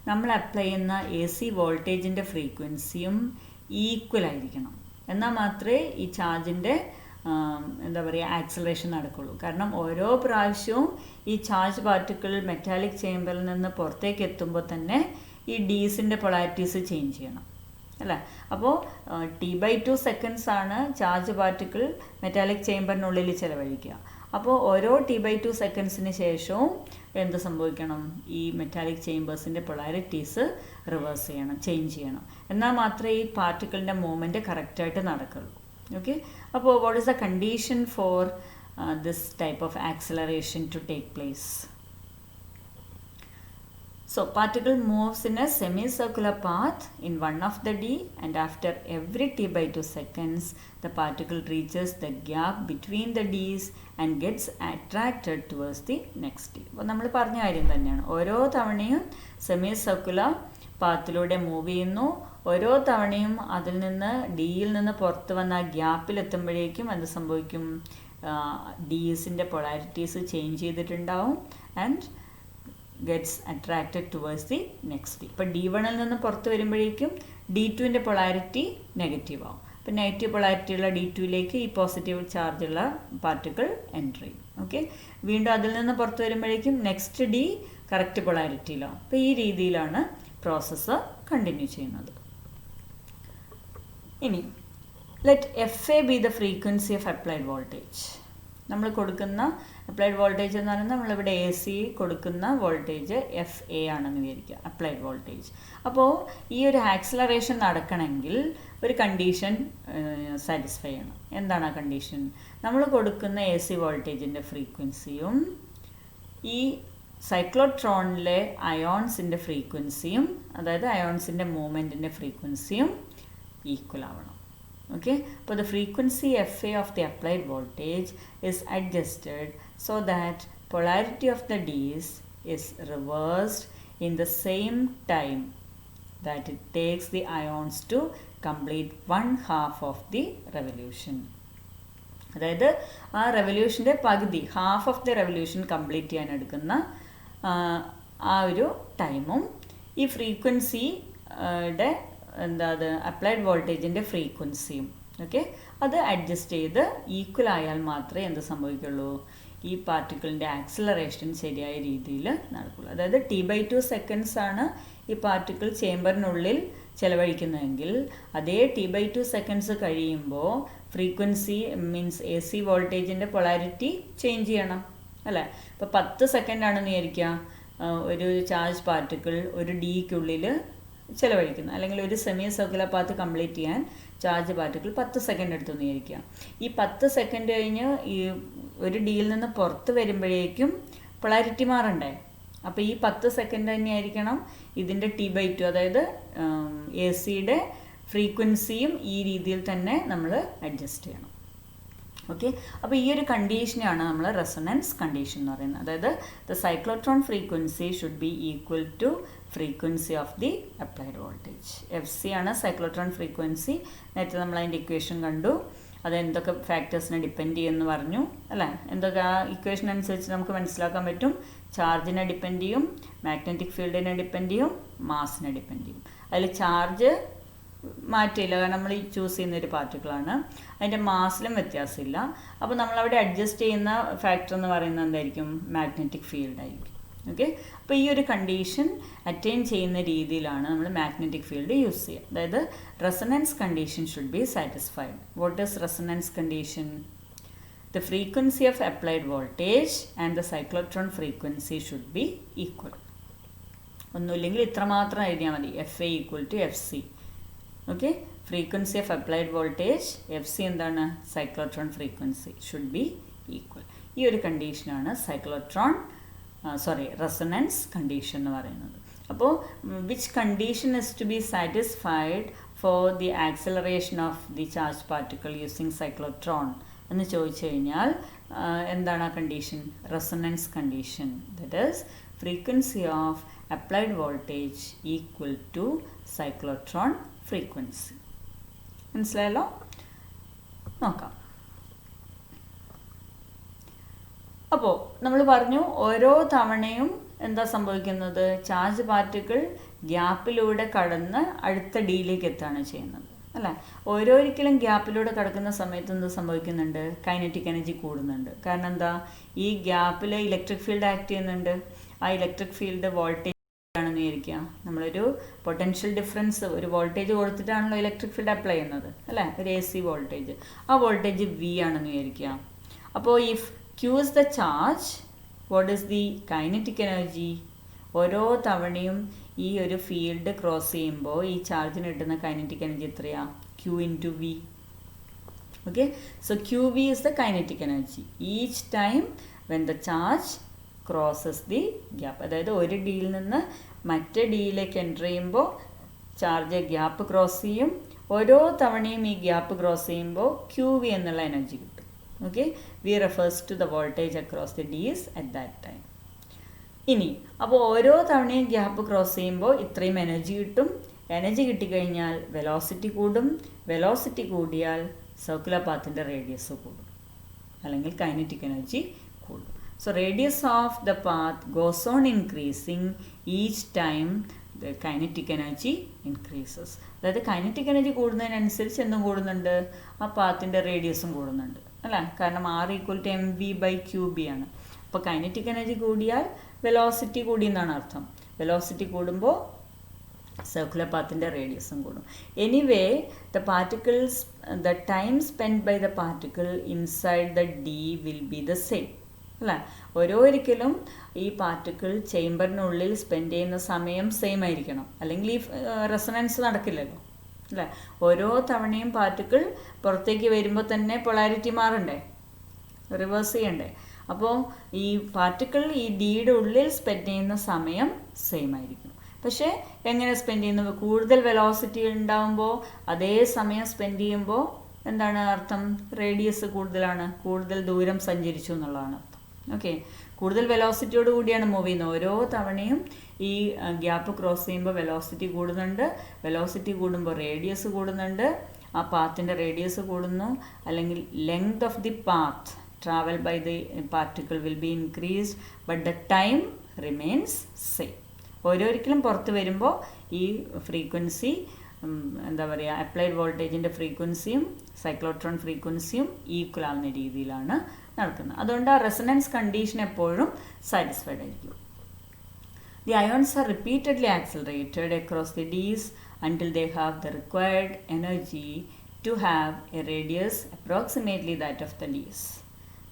A: നമ്മൾ അപ്ലൈ ചെയ്യുന്ന എ സി വോൾട്ടേജിൻ്റെ ഫ്രീക്വൻസിയും ഈക്വൽ ആയിരിക്കണം. എന്നാൽ മാത്രമേ ഈ ചാർജിൻ്റെ എന്താ പറയുക ആക്സലറേഷൻ നടക്കുള്ളൂ. കാരണം ഓരോ പ്രാവശ്യവും ഈ ചാർജ് പാർട്ടിക്കിൾ മെറ്റാലിക് ചേമ്പറിൽ നിന്ന് പുറത്തേക്ക് എത്തുമ്പോൾ തന്നെ ഈ ഡീസിൻ്റെ പൊളാരിറ്റീസ് ചേഞ്ച് ചെയ്യണം അല്ലേ. അപ്പോൾ T/2 seconds ആണ് ചാർജ് പാർട്ടിക്കിൾ മെറ്റാലിക് ചേമ്പറിനുള്ളിൽ ചിലവഴിക്കുക. അപ്പോൾ ഓരോ T/2 secondsന് ശേഷവും എന്ത് സംഭവിക്കണം? ഈ മെറ്റാലിക് ചേമ്പേഴ്സിൻ്റെ പൊളാരിറ്റീസ് റിവേഴ്സ് ചെയ്യണം, ചേഞ്ച് ചെയ്യണം. എന്നാൽ മാത്രമേ ഈ പാർട്ടിക്കിളിൻ്റെ മൂവ്മെൻറ്റ് കറക്റ്റായിട്ട് നടക്കുള്ളൂ. Okay, അപ്പോൾ what is the condition for this type of acceleration to take place? So particle moves in a semicircular path in one of the D, and after every T/2 seconds the particle reaches the gap between the D's and gets attracted towards the next D. അപ്പോൾ നമ്മൾ പറഞ്ഞ കാര്യം തന്നെയാണ്. ഓരോ തവണയും semi circular പാത്തിലൂടെ move ചെയ്യുന്നു. ഓരോ തവണയും അതിൽ നിന്ന് ഡിയിൽ നിന്ന് പുറത്ത് വന്ന ആ ഗ്യാപ്പിലെത്തുമ്പോഴേക്കും എന്ത് സംഭവിക്കും? ഡീസിൻ്റെ പൊളാരിറ്റീസ് ചേഞ്ച് ചെയ്തിട്ടുണ്ടാവും and gets attracted towards the next D. ഇപ്പോൾ D1 നിന്ന് പുറത്ത് വരുമ്പോഴേക്കും D2ൻ്റെ പൊളാരിറ്റി നെഗറ്റീവ് ആവും. അപ്പോൾ നെഗറ്റീവ് പൊളാരിറ്റി ഉള്ള D2ലേക്ക് ഈ പോസിറ്റീവ് ചാർജുള്ള പാർട്ടിക്കിൾ എൻ്റർ ചെയ്യും. ഓക്കെ, വീണ്ടും അതിൽ നിന്ന് പുറത്ത് വരുമ്പോഴേക്കും നെക്സ്റ്റ് ഡി കറക്റ്റ് പൊളാരിറ്റിയിലാവും. അപ്പോൾ ഈ രീതിയിലാണ് പ്രോസസ്സ് കണ്ടിന്യൂ ചെയ്യുന്നത്. ഇനി let F A B the frequency of applied voltage. നമ്മൾ കൊടുക്കുന്ന അപ്ലൈഡ് വോൾട്ടേജ് എന്ന് പറയുന്നത് നമ്മളിവിടെ എ സി കൊടുക്കുന്ന വോൾട്ടേജ് FA ആണെന്ന് വിചാരിക്കുക, അപ്ലൈഡ് വോൾട്ടേജ്. അപ്പോൾ ഈ ഒരു ആക്സിലറേഷൻ നടക്കണമെങ്കിൽ ഒരു കണ്ടീഷൻ സാറ്റിസ്ഫൈ ചെയ്യണം. എന്താണ് ആ കണ്ടീഷൻ? നമ്മൾ കൊടുക്കുന്ന AC വോൾട്ടേജിൻ്റെ ഫ്രീക്വൻസിയും ഈ സൈക്ലോട്രോണിലെ അയോൺസിൻ്റെ ഫ്രീക്വൻസിയും, അതായത് അയോൺസിൻ്റെ മൂവ്മെൻറ്റിൻ്റെ ഫ്രീക്വൻസിയും ഈക്വൽ ആവണം. Okay, so the frequency FA of the applied voltage is adjusted so that polarity of the D's is reversed in the same time that it takes the ions to complete 1/2 of the revolution. അതായത് ആ റെവല്യൂഷൻ്റെ പകുതി, half of the revolution complete ചെയ്യാൻ എടുക്കുന്ന ആ ഒരു ടൈമും ഈ ഫ്രീക്വൻസിയുടെ അത് അപ്ലൈഡ് വോൾട്ടേജിൻ്റെ ഫ്രീക്വൻസിയും അത് അഡ്ജസ്റ്റ് ചെയ്ത് ഈക്വൽ ആയാൽ മാത്രമേ എന്ത് സംഭവിക്കുള്ളൂ, ഈ പാർട്ടിക്കിളിൻ്റെ ആക്സിലറേഷൻ ശരിയായ രീതിയിൽ നടക്കുള്ളൂ. അതായത് T/2 സെക്കൻഡ്സ് ആണ് ഈ പാർട്ടിക്കിൾ ചേംബറിനുള്ളിൽ ചിലവഴിക്കുന്നതെങ്കിൽ അതേ T/2 സെക്കൻഡ്സ് കഴിയുമ്പോൾ ഫ്രീക്വൻസി മീൻസ് AC വോൾട്ടേജിൻ്റെ പൊളാരിറ്റി ചേഞ്ച് ചെയ്യണം അല്ലേ. ഇപ്പോൾ 10 സെക്കൻഡ് ആണെന്ന് വിചാരിക്കുക ഒരു ചാർജ് പാർട്ടിക്കിൾ ഒരു ഡിക്കുള്ളിൽ ചിലവഴിക്കുന്നു, അല്ലെങ്കിൽ ഒരു സെമി സർക്കുലർ പാത്ത് കംപ്ലീറ്റ് ചെയ്യാൻ ചാർജ് പാർട്ടിക്കിൾ 10 സെക്കൻഡ് എടുത്തെന്ന് വിചാരിക്കുക. ഈ 10 സെക്കൻഡ് കഴിഞ്ഞ് ഈ ഒരു ഡിയിൽ നിന്ന് പുറത്ത് വരുമ്പോഴേക്കും പൊളാരിറ്റി മാറണ്ടേ. അപ്പോൾ ഈ 10 സെക്കൻഡ് തന്നെയായിരിക്കണം ഇതിൻ്റെ T/2, അതായത് AC-യുടെ ഫ്രീക്വൻസിയും ഈ രീതിയിൽ തന്നെ നമ്മൾ അഡ്ജസ്റ്റ് ചെയ്യണം. ഓക്കെ, അപ്പോൾ ഈ ഒരു കണ്ടീഷനെയാണ് നമ്മൾ റെസൊണൻസ് കണ്ടീഷൻ എന്ന് പറയുന്നത്. അതായത് the cyclotron frequency should be equal to frequency of the applied voltage. FC ആണ് സൈക്ലോട്രോൺ ഫ്രീക്വൻസി. നേരത്തെ നമ്മൾ അതിൻ്റെ ഇക്വേഷൻ കണ്ടു, അത് എന്തൊക്കെ ഫാക്ടേഴ്സിനെ ഡിപ്പെൻഡ് ചെയ്യുമെന്ന് പറഞ്ഞു അല്ലേ. എന്തൊക്കെ ആ ഇക്വേഷൻ അനുസരിച്ച് നമുക്ക് മനസ്സിലാക്കാൻ പറ്റും. ചാർജിനെ ഡിപ്പെൻഡ് ചെയ്യും, മാഗ്നറ്റിക് ഫീൽഡിനെ ഡിപ്പെൻഡ് ചെയ്യും, മാസിനെ ഡിപ്പെൻഡ് ചെയ്യും. അതിൽ ചാർജ് മാറ്റില്ല, കാരണം നമ്മൾ ഈ ചൂസ് ചെയ്യുന്നൊരു പാർട്ടിക്കിളാണ്, അതിൻ്റെ മാസിലും വ്യത്യാസമില്ല. അപ്പോൾ നമ്മളവിടെ അഡ്ജസ്റ്റ് ചെയ്യുന്ന ഫാക്ടർ എന്ന് പറയുന്നത് എന്തായിരിക്കും? മാഗ്നറ്റിക് ഫീൽഡായിരിക്കും. ഓക്കെ, അപ്പോൾ ഈ ഒരു കണ്ടീഷൻ അറ്റൈൻ ചെയ്യുന്ന രീതിയിലാണ് നമ്മൾ മാഗ്നറ്റിക് ഫീൽഡ് യൂസ് ചെയ്യുക. അതായത് resonance condition should be satisfied. What is resonance condition? The frequency of applied voltage and the cyclotron frequency should be equal. ഒന്നുമില്ലെങ്കിൽ ഇത്രമാത്രം എഴുതിയാൽ മതി, FA equal to FC. Okay, frequency of applied voltage FC എന്താണ്? Cyclotron frequency should be equal. ഈ ഒരു കണ്ടീഷനാണ് resonance condition എന്ന് പറയുന്നത്. അപ്പോൾ which condition is to be satisfied for the acceleration of the charge particle using cyclotron എന്ന് ചോദിച്ചു കഴിഞ്ഞാൽ എന്താണ് ആ condition? Resonance condition. That is frequency of applied voltage equal to cyclotron frequency. മനസ്സിലായല്ലോ? നോക്കാം. അപ്പോൾ നമ്മൾ പറഞ്ഞു ഓരോ തവണയും എന്താ സംഭവിക്കുന്നത്? ചാർജ് പാർട്ടിക്കിൾ ഗ്യാപ്പിലൂടെ കടന്ന് അടുത്ത ഡിയിലേക്ക് എത്തുകയാണ് ചെയ്യുന്നത് അല്ലേ. ഓരോരിക്കലും ഗ്യാപ്പിലൂടെ കടക്കുന്ന സമയത്ത് എന്ത് സംഭവിക്കുന്നുണ്ട്? കൈനറ്റിക് എനർജി കൂടുന്നുണ്ട്. കാരണം എന്താ? ഈ ഗ്യാപ്പിൽ ഇലക്ട്രിക് ഫീൽഡ് ആക്ട് ചെയ്യുന്നുണ്ട്. ആ ഇലക്ട്രിക് ഫീൽഡ് വോൾട്ടേജ് ആണെന്ന് വിചാരിക്കുക. നമ്മളൊരു പൊട്ടൻഷ്യൽ ഡിഫറൻസ്, ഒരു വോൾട്ടേജ് കൊടുത്തിട്ടാണല്ലോ ഇലക്ട്രിക് ഫീൽഡ് അപ്ലൈ ചെയ്യുന്നത് അല്ലേ, ഒരു AC വോൾട്ടേജ്. ആ വോൾട്ടേജ് V ആണെന്ന് വിചാരിക്കുക. അപ്പോൾ if Q is the charge, what is the kinetic energy? ഓരോ തവണയും ഈ ഒരു ഫീൽഡ് ക്രോസ് ചെയ്യുമ്പോൾ ഈ ചാർജിന് കിട്ടുന്ന കൈനറ്റിക് എനർജി എത്രയാ? Q into V. Okay, so QV is the kinetic energy each time when the charge crosses the gap. അതായത് ഒരു ഡിയിൽ നിന്ന് മറ്റേ ഡിയിലേക്ക് എൻ്റർ ചെയ്യുമ്പോൾ ചാർജ് ഗ്യാപ്പ് ക്രോസ് ചെയ്യും. ഓരോ തവണയും ഈ ഗ്യാപ്പ് ക്രോസ് ചെയ്യുമ്പോൾ QV എന്നുള്ള എനർജി കിട്ടും. Okay, V refers to the voltage across the D's at that time. ഇനി അപ്പോൾ ഓരോ തവണയും ഗ്യാപ്പ് ക്രോസ് ചെയ്യുമ്പോൾ ഇത്രയും എനർജി കിട്ടും. എനർജി കിട്ടിക്കഴിഞ്ഞാൽ വെലോസിറ്റി കൂടും. വെലോസിറ്റി കൂടിയാൽ സർക്കുലർ പാത്തിൻ്റെ റേഡിയസ് കൂടും, അല്ലെങ്കിൽ കൈനറ്റിക് എനർജി കൂടും. So radius of the path goes on increasing each time the kinetic energy increases. അതായത് കൈനറ്റിക് എനർജി കൂടുന്നതിനനുസരിച്ച് എന്തും കൂടുന്നുണ്ട്? ആ പാത്തിൻ്റെ റേഡിയസും കൂടുന്നുണ്ട് അല്ലേ. കാരണം R = mv/qb ആണ്. അപ്പോൾ കൈനറ്റിക് എനർജി കൂടിയാൽ വെലോസിറ്റി കൂടി എന്നാണ് അർത്ഥം. വെലോസിറ്റി കൂടുമ്പോൾ സർക്കുലർ പാത്തിൻ്റെ റേഡിയസും കൂടും. Anyway the time spent by the particle inside the D will be the same. അല്ലേ? ഒരിക്കലും ഈ പാർട്ടിക്കിൾ ചേംബറിനുള്ളിൽ സ്പെൻഡ് ചെയ്യുന്ന സമയം സെയിം ആയിരിക്കണം, അല്ലെങ്കിൽ ഈ റെസൊണൻസ് നടക്കില്ലല്ലോ. അല്ലേ? ഓരോ തവണയും പാർട്ടിക്കിൾ പുറത്തേക്ക് വരുമ്പോൾ തന്നെ പൊളാരിറ്റി മാറണ്ടേ, റിവേഴ്സ് ചെയ്യണ്ടേ. അപ്പോൾ ഈ പാർട്ടിക്കിൾ ഈ ഡിയുടെ ഉള്ളിൽ സ്പെൻഡ് ചെയ്യുന്ന സമയം സെയിം ആയിരിക്കും. പക്ഷേ എങ്ങനെ സ്പെൻഡ് ചെയ്യുന്നത്? കൂടുതൽ വെലോസിറ്റി ഉണ്ടാകുമ്പോൾ അതേ സമയം സ്പെൻഡ് ചെയ്യുമ്പോൾ എന്താണ് അർത്ഥം? റേഡിയസ് കൂടുതലാണ്, കൂടുതൽ ദൂരം സഞ്ചരിച്ചു എന്നുള്ളതാണ് അർത്ഥം. ഓക്കെ, കൂടുതൽ വെലോസിറ്റിയോട് കൂടിയാണ് മൂവ് ചെയ്യുന്നത്. ഓരോ തവണയും ഈ ഗ്യാപ്പ് ക്രോസ് ചെയ്യുമ്പോൾ വെലോസിറ്റി കൂടുന്നുണ്ട്. വെലോസിറ്റി കൂടുമ്പോൾ റേഡിയസ് കൂടുന്നുണ്ട്. ആ പാത്തിൻ്റെ റേഡിയസ് കൂടുന്നു, അല്ലെങ്കിൽ length of the path travel by the particle will be increased, but the time remains same. ഓരോരിക്കലും പുറത്ത് വരുമ്പോൾ ഈ ഫ്രീക്വൻസി എന്താ പറയുക, അപ്ലൈഡ് വോൾട്ടേജിൻ്റെ ഫ്രീക്വൻസിയും സൈക്ലോട്രോൺ ഫ്രീക്വൻസിയും ഈക്വൽ ആവുന്ന രീതിയിലാണ് നടക്കുന്നത്. അതുകൊണ്ട് ആ റെസൊണൻസ് കണ്ടീഷൻ എപ്പോഴും സാറ്റിസ്ഫൈഡ് ആയിരിക്കും. The ions are repeatedly accelerated across the Ds until they have the required energy to have a radius approximately that of the Ds.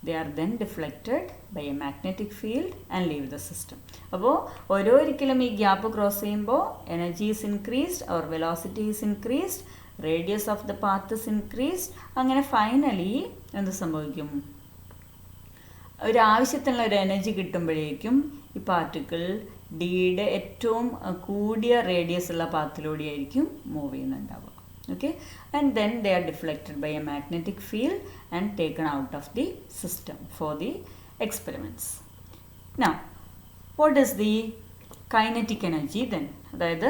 A: They are then deflected by a magnetic field and leave the system. അപ്പോൾ ഓരോരിക്കലും ഈ gap cross ചെയ്യുമ്പോൾ energy is increased or velocity is increased, radius of the path is increased. അങ്ങനെ finally എന്ത് സംഭവിക്കും? ഒരാവശ്യത്തിനുള്ള ഒരു energy കിട്ടുമ്പോഴേക്കും ഈ particle ഡിയുടെ ഏറ്റവും കൂടിയ റേഡിയസ് ഉള്ള പാത്തിലൂടെയായിരിക്കും move ചെയ്യുന്നുണ്ടാവുക. Okay, and then they are deflected by a magnetic field and taken out of the system for the experiments. Now, what is the kinetic energy then? അതായത്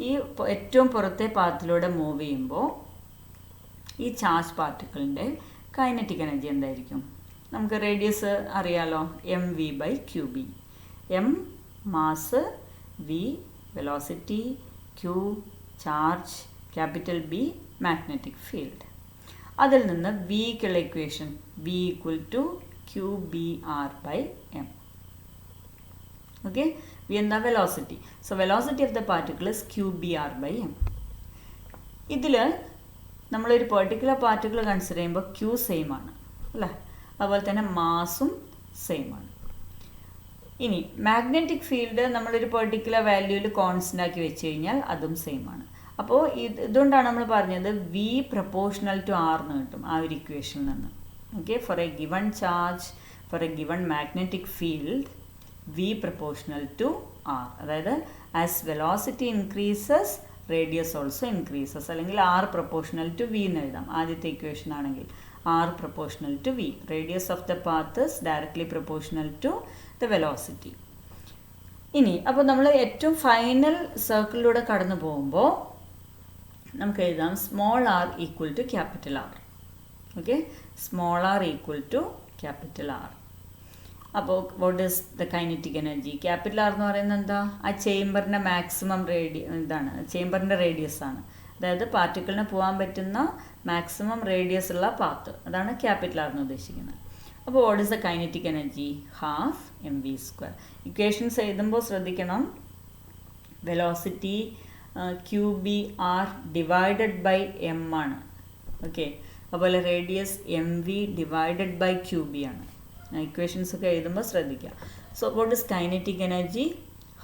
A: ഈ ഏറ്റവും പുറത്തെ പാത്തിലൂടെ മൂവ് ചെയ്യുമ്പോൾ ഈ ചാർജ് പാർട്ടിക്കിളിൻ്റെ കൈനറ്റിക് എനർജി എന്തായിരിക്കും? നമുക്ക് radius അറിയാലോ, mv/qb. m mass, v velocity, q charge, capital B magnetic field. അതിൽ നിന്ന് വിക്കുള്ള equation v = qbr/m. Okay, V എന്താ? Velocity. So velocity of the particle is qbr/m. ഇതിൽ നമ്മളൊരു പെർട്ടിക്കുലർ പാർട്ടിക്കിൾ കൺസിഡർ ചെയ്യുമ്പോൾ q സെയിം ആണ് അല്ലേ? അതുപോലെ തന്നെ മാസും സെയിം ആണ്. ഇനി മാഗ്നറ്റിക് ഫീൽഡ് നമ്മളൊരു പെർട്ടിക്കുലർ വാല്യൂവിൽ കോൺസ്റ്റൻ്റ് ആക്കി വെച്ച് കഴിഞ്ഞാൽ അതും സെയിം ആണ്. അപ്പോൾ ഇതുകൊണ്ടാണ് നമ്മൾ പറഞ്ഞത് v പ്രപ്പോർഷണൽ ടു r എന്ന് കിട്ടും ആ ഒരു ഇക്വേഷനിൽ നിന്ന്. Okay, for a given charge, for a given magnetic field, v proportional to r. അതായത് as velocity increases radius also increases, അല്ലെങ്കിൽ r പ്രപ്പോർഷണൽ ടു v എന്ന് എഴുതാം ആദ്യത്തെ ഇക്വേഷൻ ആണെങ്കിൽ. r proportional to v, radius of the path is directly proportional to the velocity. ഇനി അപ്പോൾ നമ്മൾ ഏറ്റവും ഫൈനൽ സർക്കിളിലൂടെ കടന്നു പോകുമ്പോൾ നമുക്ക് എഴുതാം small r equal to capital R. Okay, small r equal to capital R. അപ്പോൾ what is the kinetic energy? Capital R എന്ന് പറയുന്നത് എന്താ? ആ ചേംബറിൻ്റെ മാക്സിമം ഇതാണ്, ചേംബറിൻ്റെ റേഡിയസ് ആണ്. അതായത് പാർട്ടിക്കിളിന് പോകാൻ പറ്റുന്ന മാക്സിമം റേഡിയസ് ഉള്ള പാത്ത്, അതാണ് ക്യാപിറ്റൽ R എന്ന് ഉദ്ദേശിക്കുന്നത്. അപ്പോൾ what is the kinetic energy? ½mv². Equations എഴുതുമ്പോൾ ശ്രദ്ധിക്കണം, velocity qbr divided by m ആണ്. ഓക്കെ, അതുപോലെ radius mv divided by qb ആണ്. ഇക്വേഷൻസ് ഒക്കെ എഴുതുമ്പോൾ ശ്രദ്ധിക്കുക. So what is kinetic energy?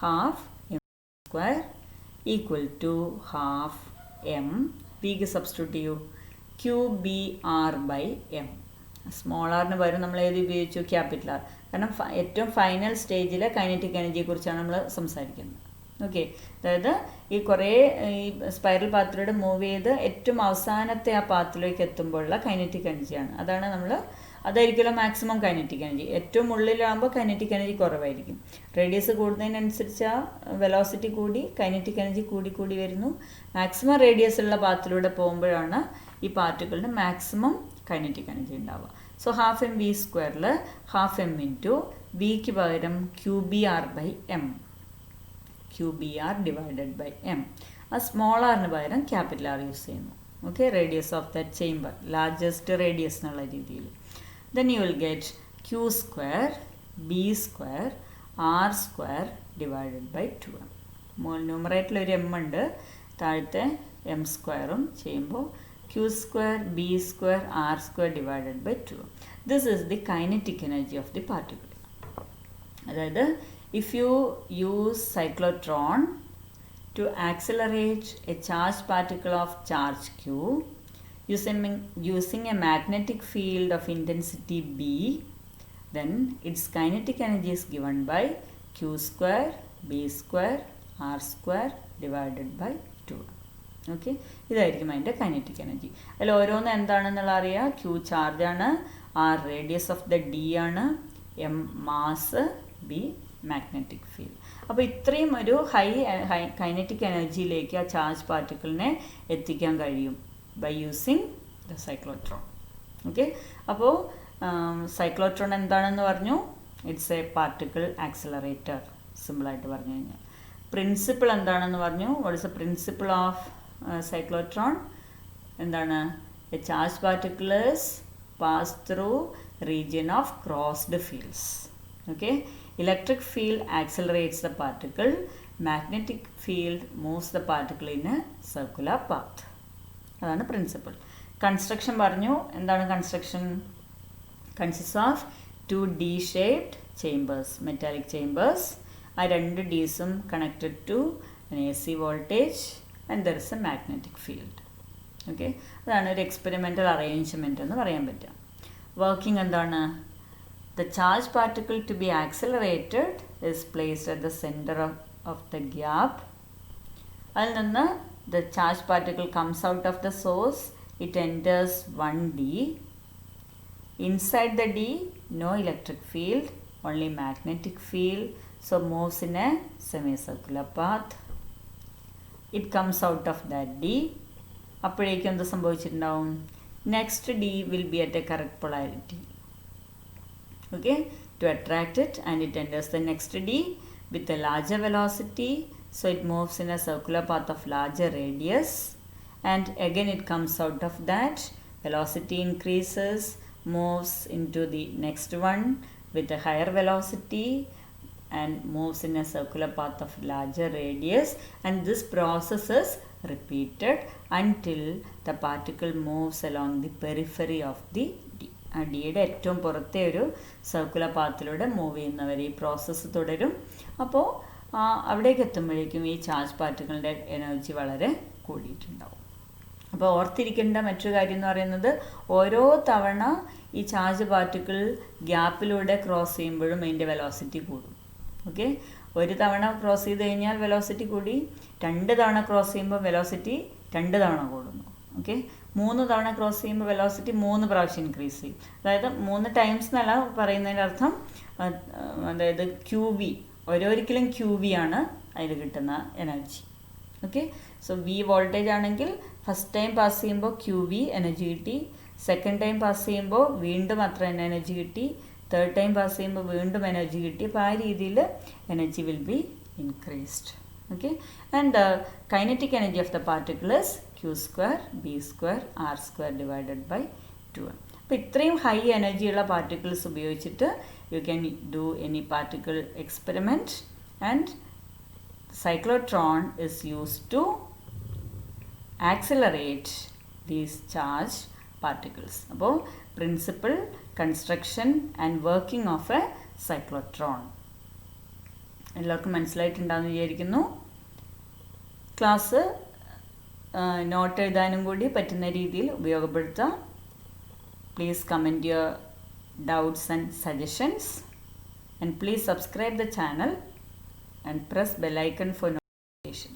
A: ½ equal to ½ വിക്ക് സബ്സ്റ്റിറ്റ്യൂട്ട് ചെയ്യൂ, qbr/m. സ്മോൾ ആറിന് പകരം നമ്മൾ ഏത് ഉപയോഗിച്ചു? Capital R. കാരണം ഏറ്റവും ഫൈനൽ സ്റ്റേജിലെ കൈനറ്റിക് എനർജിയെ കുറിച്ചാണ് നമ്മൾ സംസാരിക്കുന്നത്. ഓക്കെ, അതായത് ഈ കുറേ ഈ സ്പൈറൽ പാത്തിലൂടെ മൂവ് ചെയ്ത് ഏറ്റവും അവസാനത്തെ ആ പാത്തിലേക്ക് എത്തുമ്പോഴുള്ള കൈനറ്റിക് എനർജിയാണ്. അതായിരിക്കുമല്ലോ മാക്സിമം കൈനറ്റിക് എനർജി. ഏറ്റവും ഉള്ളിലാകുമ്പോൾ കൈനറ്റിക് എനർജി കുറവായിരിക്കും. റേഡിയസ് കൂടുന്നതിനനുസരിച്ച് ആ വെലോസിറ്റി കൂടി കൈനറ്റിക് എനർജി കൂടി വരുന്നു. മാക്സിമം റേഡിയസ് ഉള്ള പാത്തിലൂടെ പോകുമ്പോഴാണ് ഈ പാർട്ടിക്കിളിന് മാക്സിമം കൈനറ്റിക് എനർജി ഉണ്ടാവുക. സോ ½mv²ൽ ½ ഇൻറ്റു വിക്ക് പകരം qbr/m, qbr divided by m. ആ സ്മോൾ ആറിന് പകരം ക്യാപിറ്റൽ R യൂസ് ചെയ്യുന്നു. Okay, radius of that chamber, largest radius എന്നുള്ള രീതിയിൽ. then you will get q² b² r² divided by 2m. ന്യൂമറേറ്ററിൽ ഒരു എം ഉണ്ട്, താഴത്തെ എം സ്ക്വയറും ചെയ്യുമ്പോൾ q square b square r square divided by 2. This is the kinetic energy of the particle. അതായത് if you use cyclotron to accelerate a charged particle of charge q using a magnetic field of intensity b, then its kinetic energy is given by q square b square r square divided by 2. Okay, ഇതായിരിക്കും അതിൻ്റെ kinetic energy. അതിൽ ഓരോന്ന് എന്താണെന്നുള്ള അറിയാം. Q ചാർജാണ്, R radius of the D ആണ്, M mass, B magnetic field. അപ്പോൾ ഇത്രയും ഒരു ഹൈ കൈനറ്റിക് എനർജിയിലേക്ക് ആ ചാർജ് പാർട്ടിക്കിളിനെ എത്തിക്കാൻ കഴിയും by using the cyclotron. Okay, അപ്പോൾ സൈക്ലോട്രോൺ എന്താണെന്ന് പറഞ്ഞു? ഇറ്റ്സ് എ പാർട്ടിക്കിൾ ആക്സിലറേറ്റർ, സിമ്പിളായിട്ട് പറഞ്ഞു കഴിഞ്ഞാൽ. പ്രിൻസിപ്പിൾ എന്താണെന്ന് പറഞ്ഞു? What is the principle of cyclotron? എന്താണ്? a charged particles pass through region of crossed fields. Okay, electric field accelerates the particle, magnetic field moves the particle in a circular path. അതാണ് principle. Construction പറഞ്ഞു. എന്താണ് construction? Consist of 2 D-shaped chambers, metallic chambers. ആ 2 Dസും connected to an AC voltage and there is a magnetic field. Okay, അതാണ് ഒരു experimental arrangement എന്ന് പറയാൻ പറ്റുക. Working എന്താണ്? The charge particle to be accelerated is placed at the centre of the gap. അതിൽ നിന്ന് the charge particle comes out of the source, it enters 1D. Inside the D, no electric field, only magnetic field, so moves in a semi circular path. It comes out of that D. അപ്പോഴേക്കും എന്ത് സംഭവിച്ചിട്ടുണ്ടാവും? Next D will B at a correct polarity. Okay, to attract it and it enters the next D with a larger velocity, so it moves in a circular path of larger radius and again it comes out of that, velocity increases, moves in to the next one with a higher velocity and moves in a circular path of larger radius, and this process is repeated until the particle moves along the periphery of the D. ആ ഡിയുടെ ഏറ്റവും പുറത്തെ ഒരു circular പാത്തിലൂടെ move ചെയ്യുന്നവരെ ഈ process തുടരും. അപ്പോൾ അവിടേക്ക് എത്തുമ്പോഴേക്കും ഈ ചാർജ് പാർട്ടിക്കിളിൻ്റെ എനർജി വളരെ കൂടിയിട്ടുണ്ടാവും. അപ്പോൾ ഓർത്തിരിക്കേണ്ട മറ്റൊരു കാര്യം എന്ന് പറയുന്നത്, ഓരോ തവണ ഈ ചാർജ് പാർട്ടിക്കിൾ ഗ്യാപ്പിലൂടെ ക്രോസ് ചെയ്യുമ്പോഴും അതിൻ്റെ വെലോസിറ്റി കൂടും. ഓക്കെ, ഒരു തവണ ക്രോസ് ചെയ്ത് കഴിഞ്ഞാൽ വെലോസിറ്റി കൂടി, 2 തവണ ക്രോസ് ചെയ്യുമ്പോൾ വെലോസിറ്റി 2 തവണ കൂടുന്നു. ഓക്കെ, 3 തവണ ക്രോസ് ചെയ്യുമ്പോൾ വെലോസിറ്റി 3 പ്രാവശ്യം ഇൻക്രീസ് ചെയ്യും. അതായത് 3 ടൈംസ് എന്നല്ല പറയുന്നതിൻ്റെ അർത്ഥം, അതായത് QV, ഓരോരിക്കലും QV ആണ് അതിൽ കിട്ടുന്ന energy. Okay, so V voltage ആണെങ്കിൽ ഫസ്റ്റ് ടൈം പാസ് ചെയ്യുമ്പോൾ QV എനർജി കിട്ടി, സെക്കൻഡ് ടൈം പാസ് ചെയ്യുമ്പോൾ വീണ്ടും അത്ര തന്നെ എനർജി കിട്ടി, തേർഡ് ടൈം പാസ് ചെയ്യുമ്പോൾ വീണ്ടും എനർജി കിട്ടി. അപ്പോൾ ആ രീതിയിൽ energy will be increased. Okay, and kinetic energy of the particle is q square b square r square divided by 2. അപ്പോൾ ഇത്രയും ഹൈ എനർജിയുള്ള പാർട്ടിക്കിൾസ് ഉപയോഗിച്ചിട്ട് you can do any particle experiment, and cyclotron is used to accelerate these charged particles. അപ്പോൾ principle, construction and working of a cyclotron എല്ലാവർക്കും മനസ്സിലായിട്ടുണ്ടാകുമെന്ന് വിചാരിക്കുന്നു. Class not എഴുതാനും കൂടി പറ്റുന്ന രീതിയിൽ ഉപയോഗപ്പെടുത്താം. Please comment your doubts and suggestions, and please subscribe the channel and press bell icon for notification.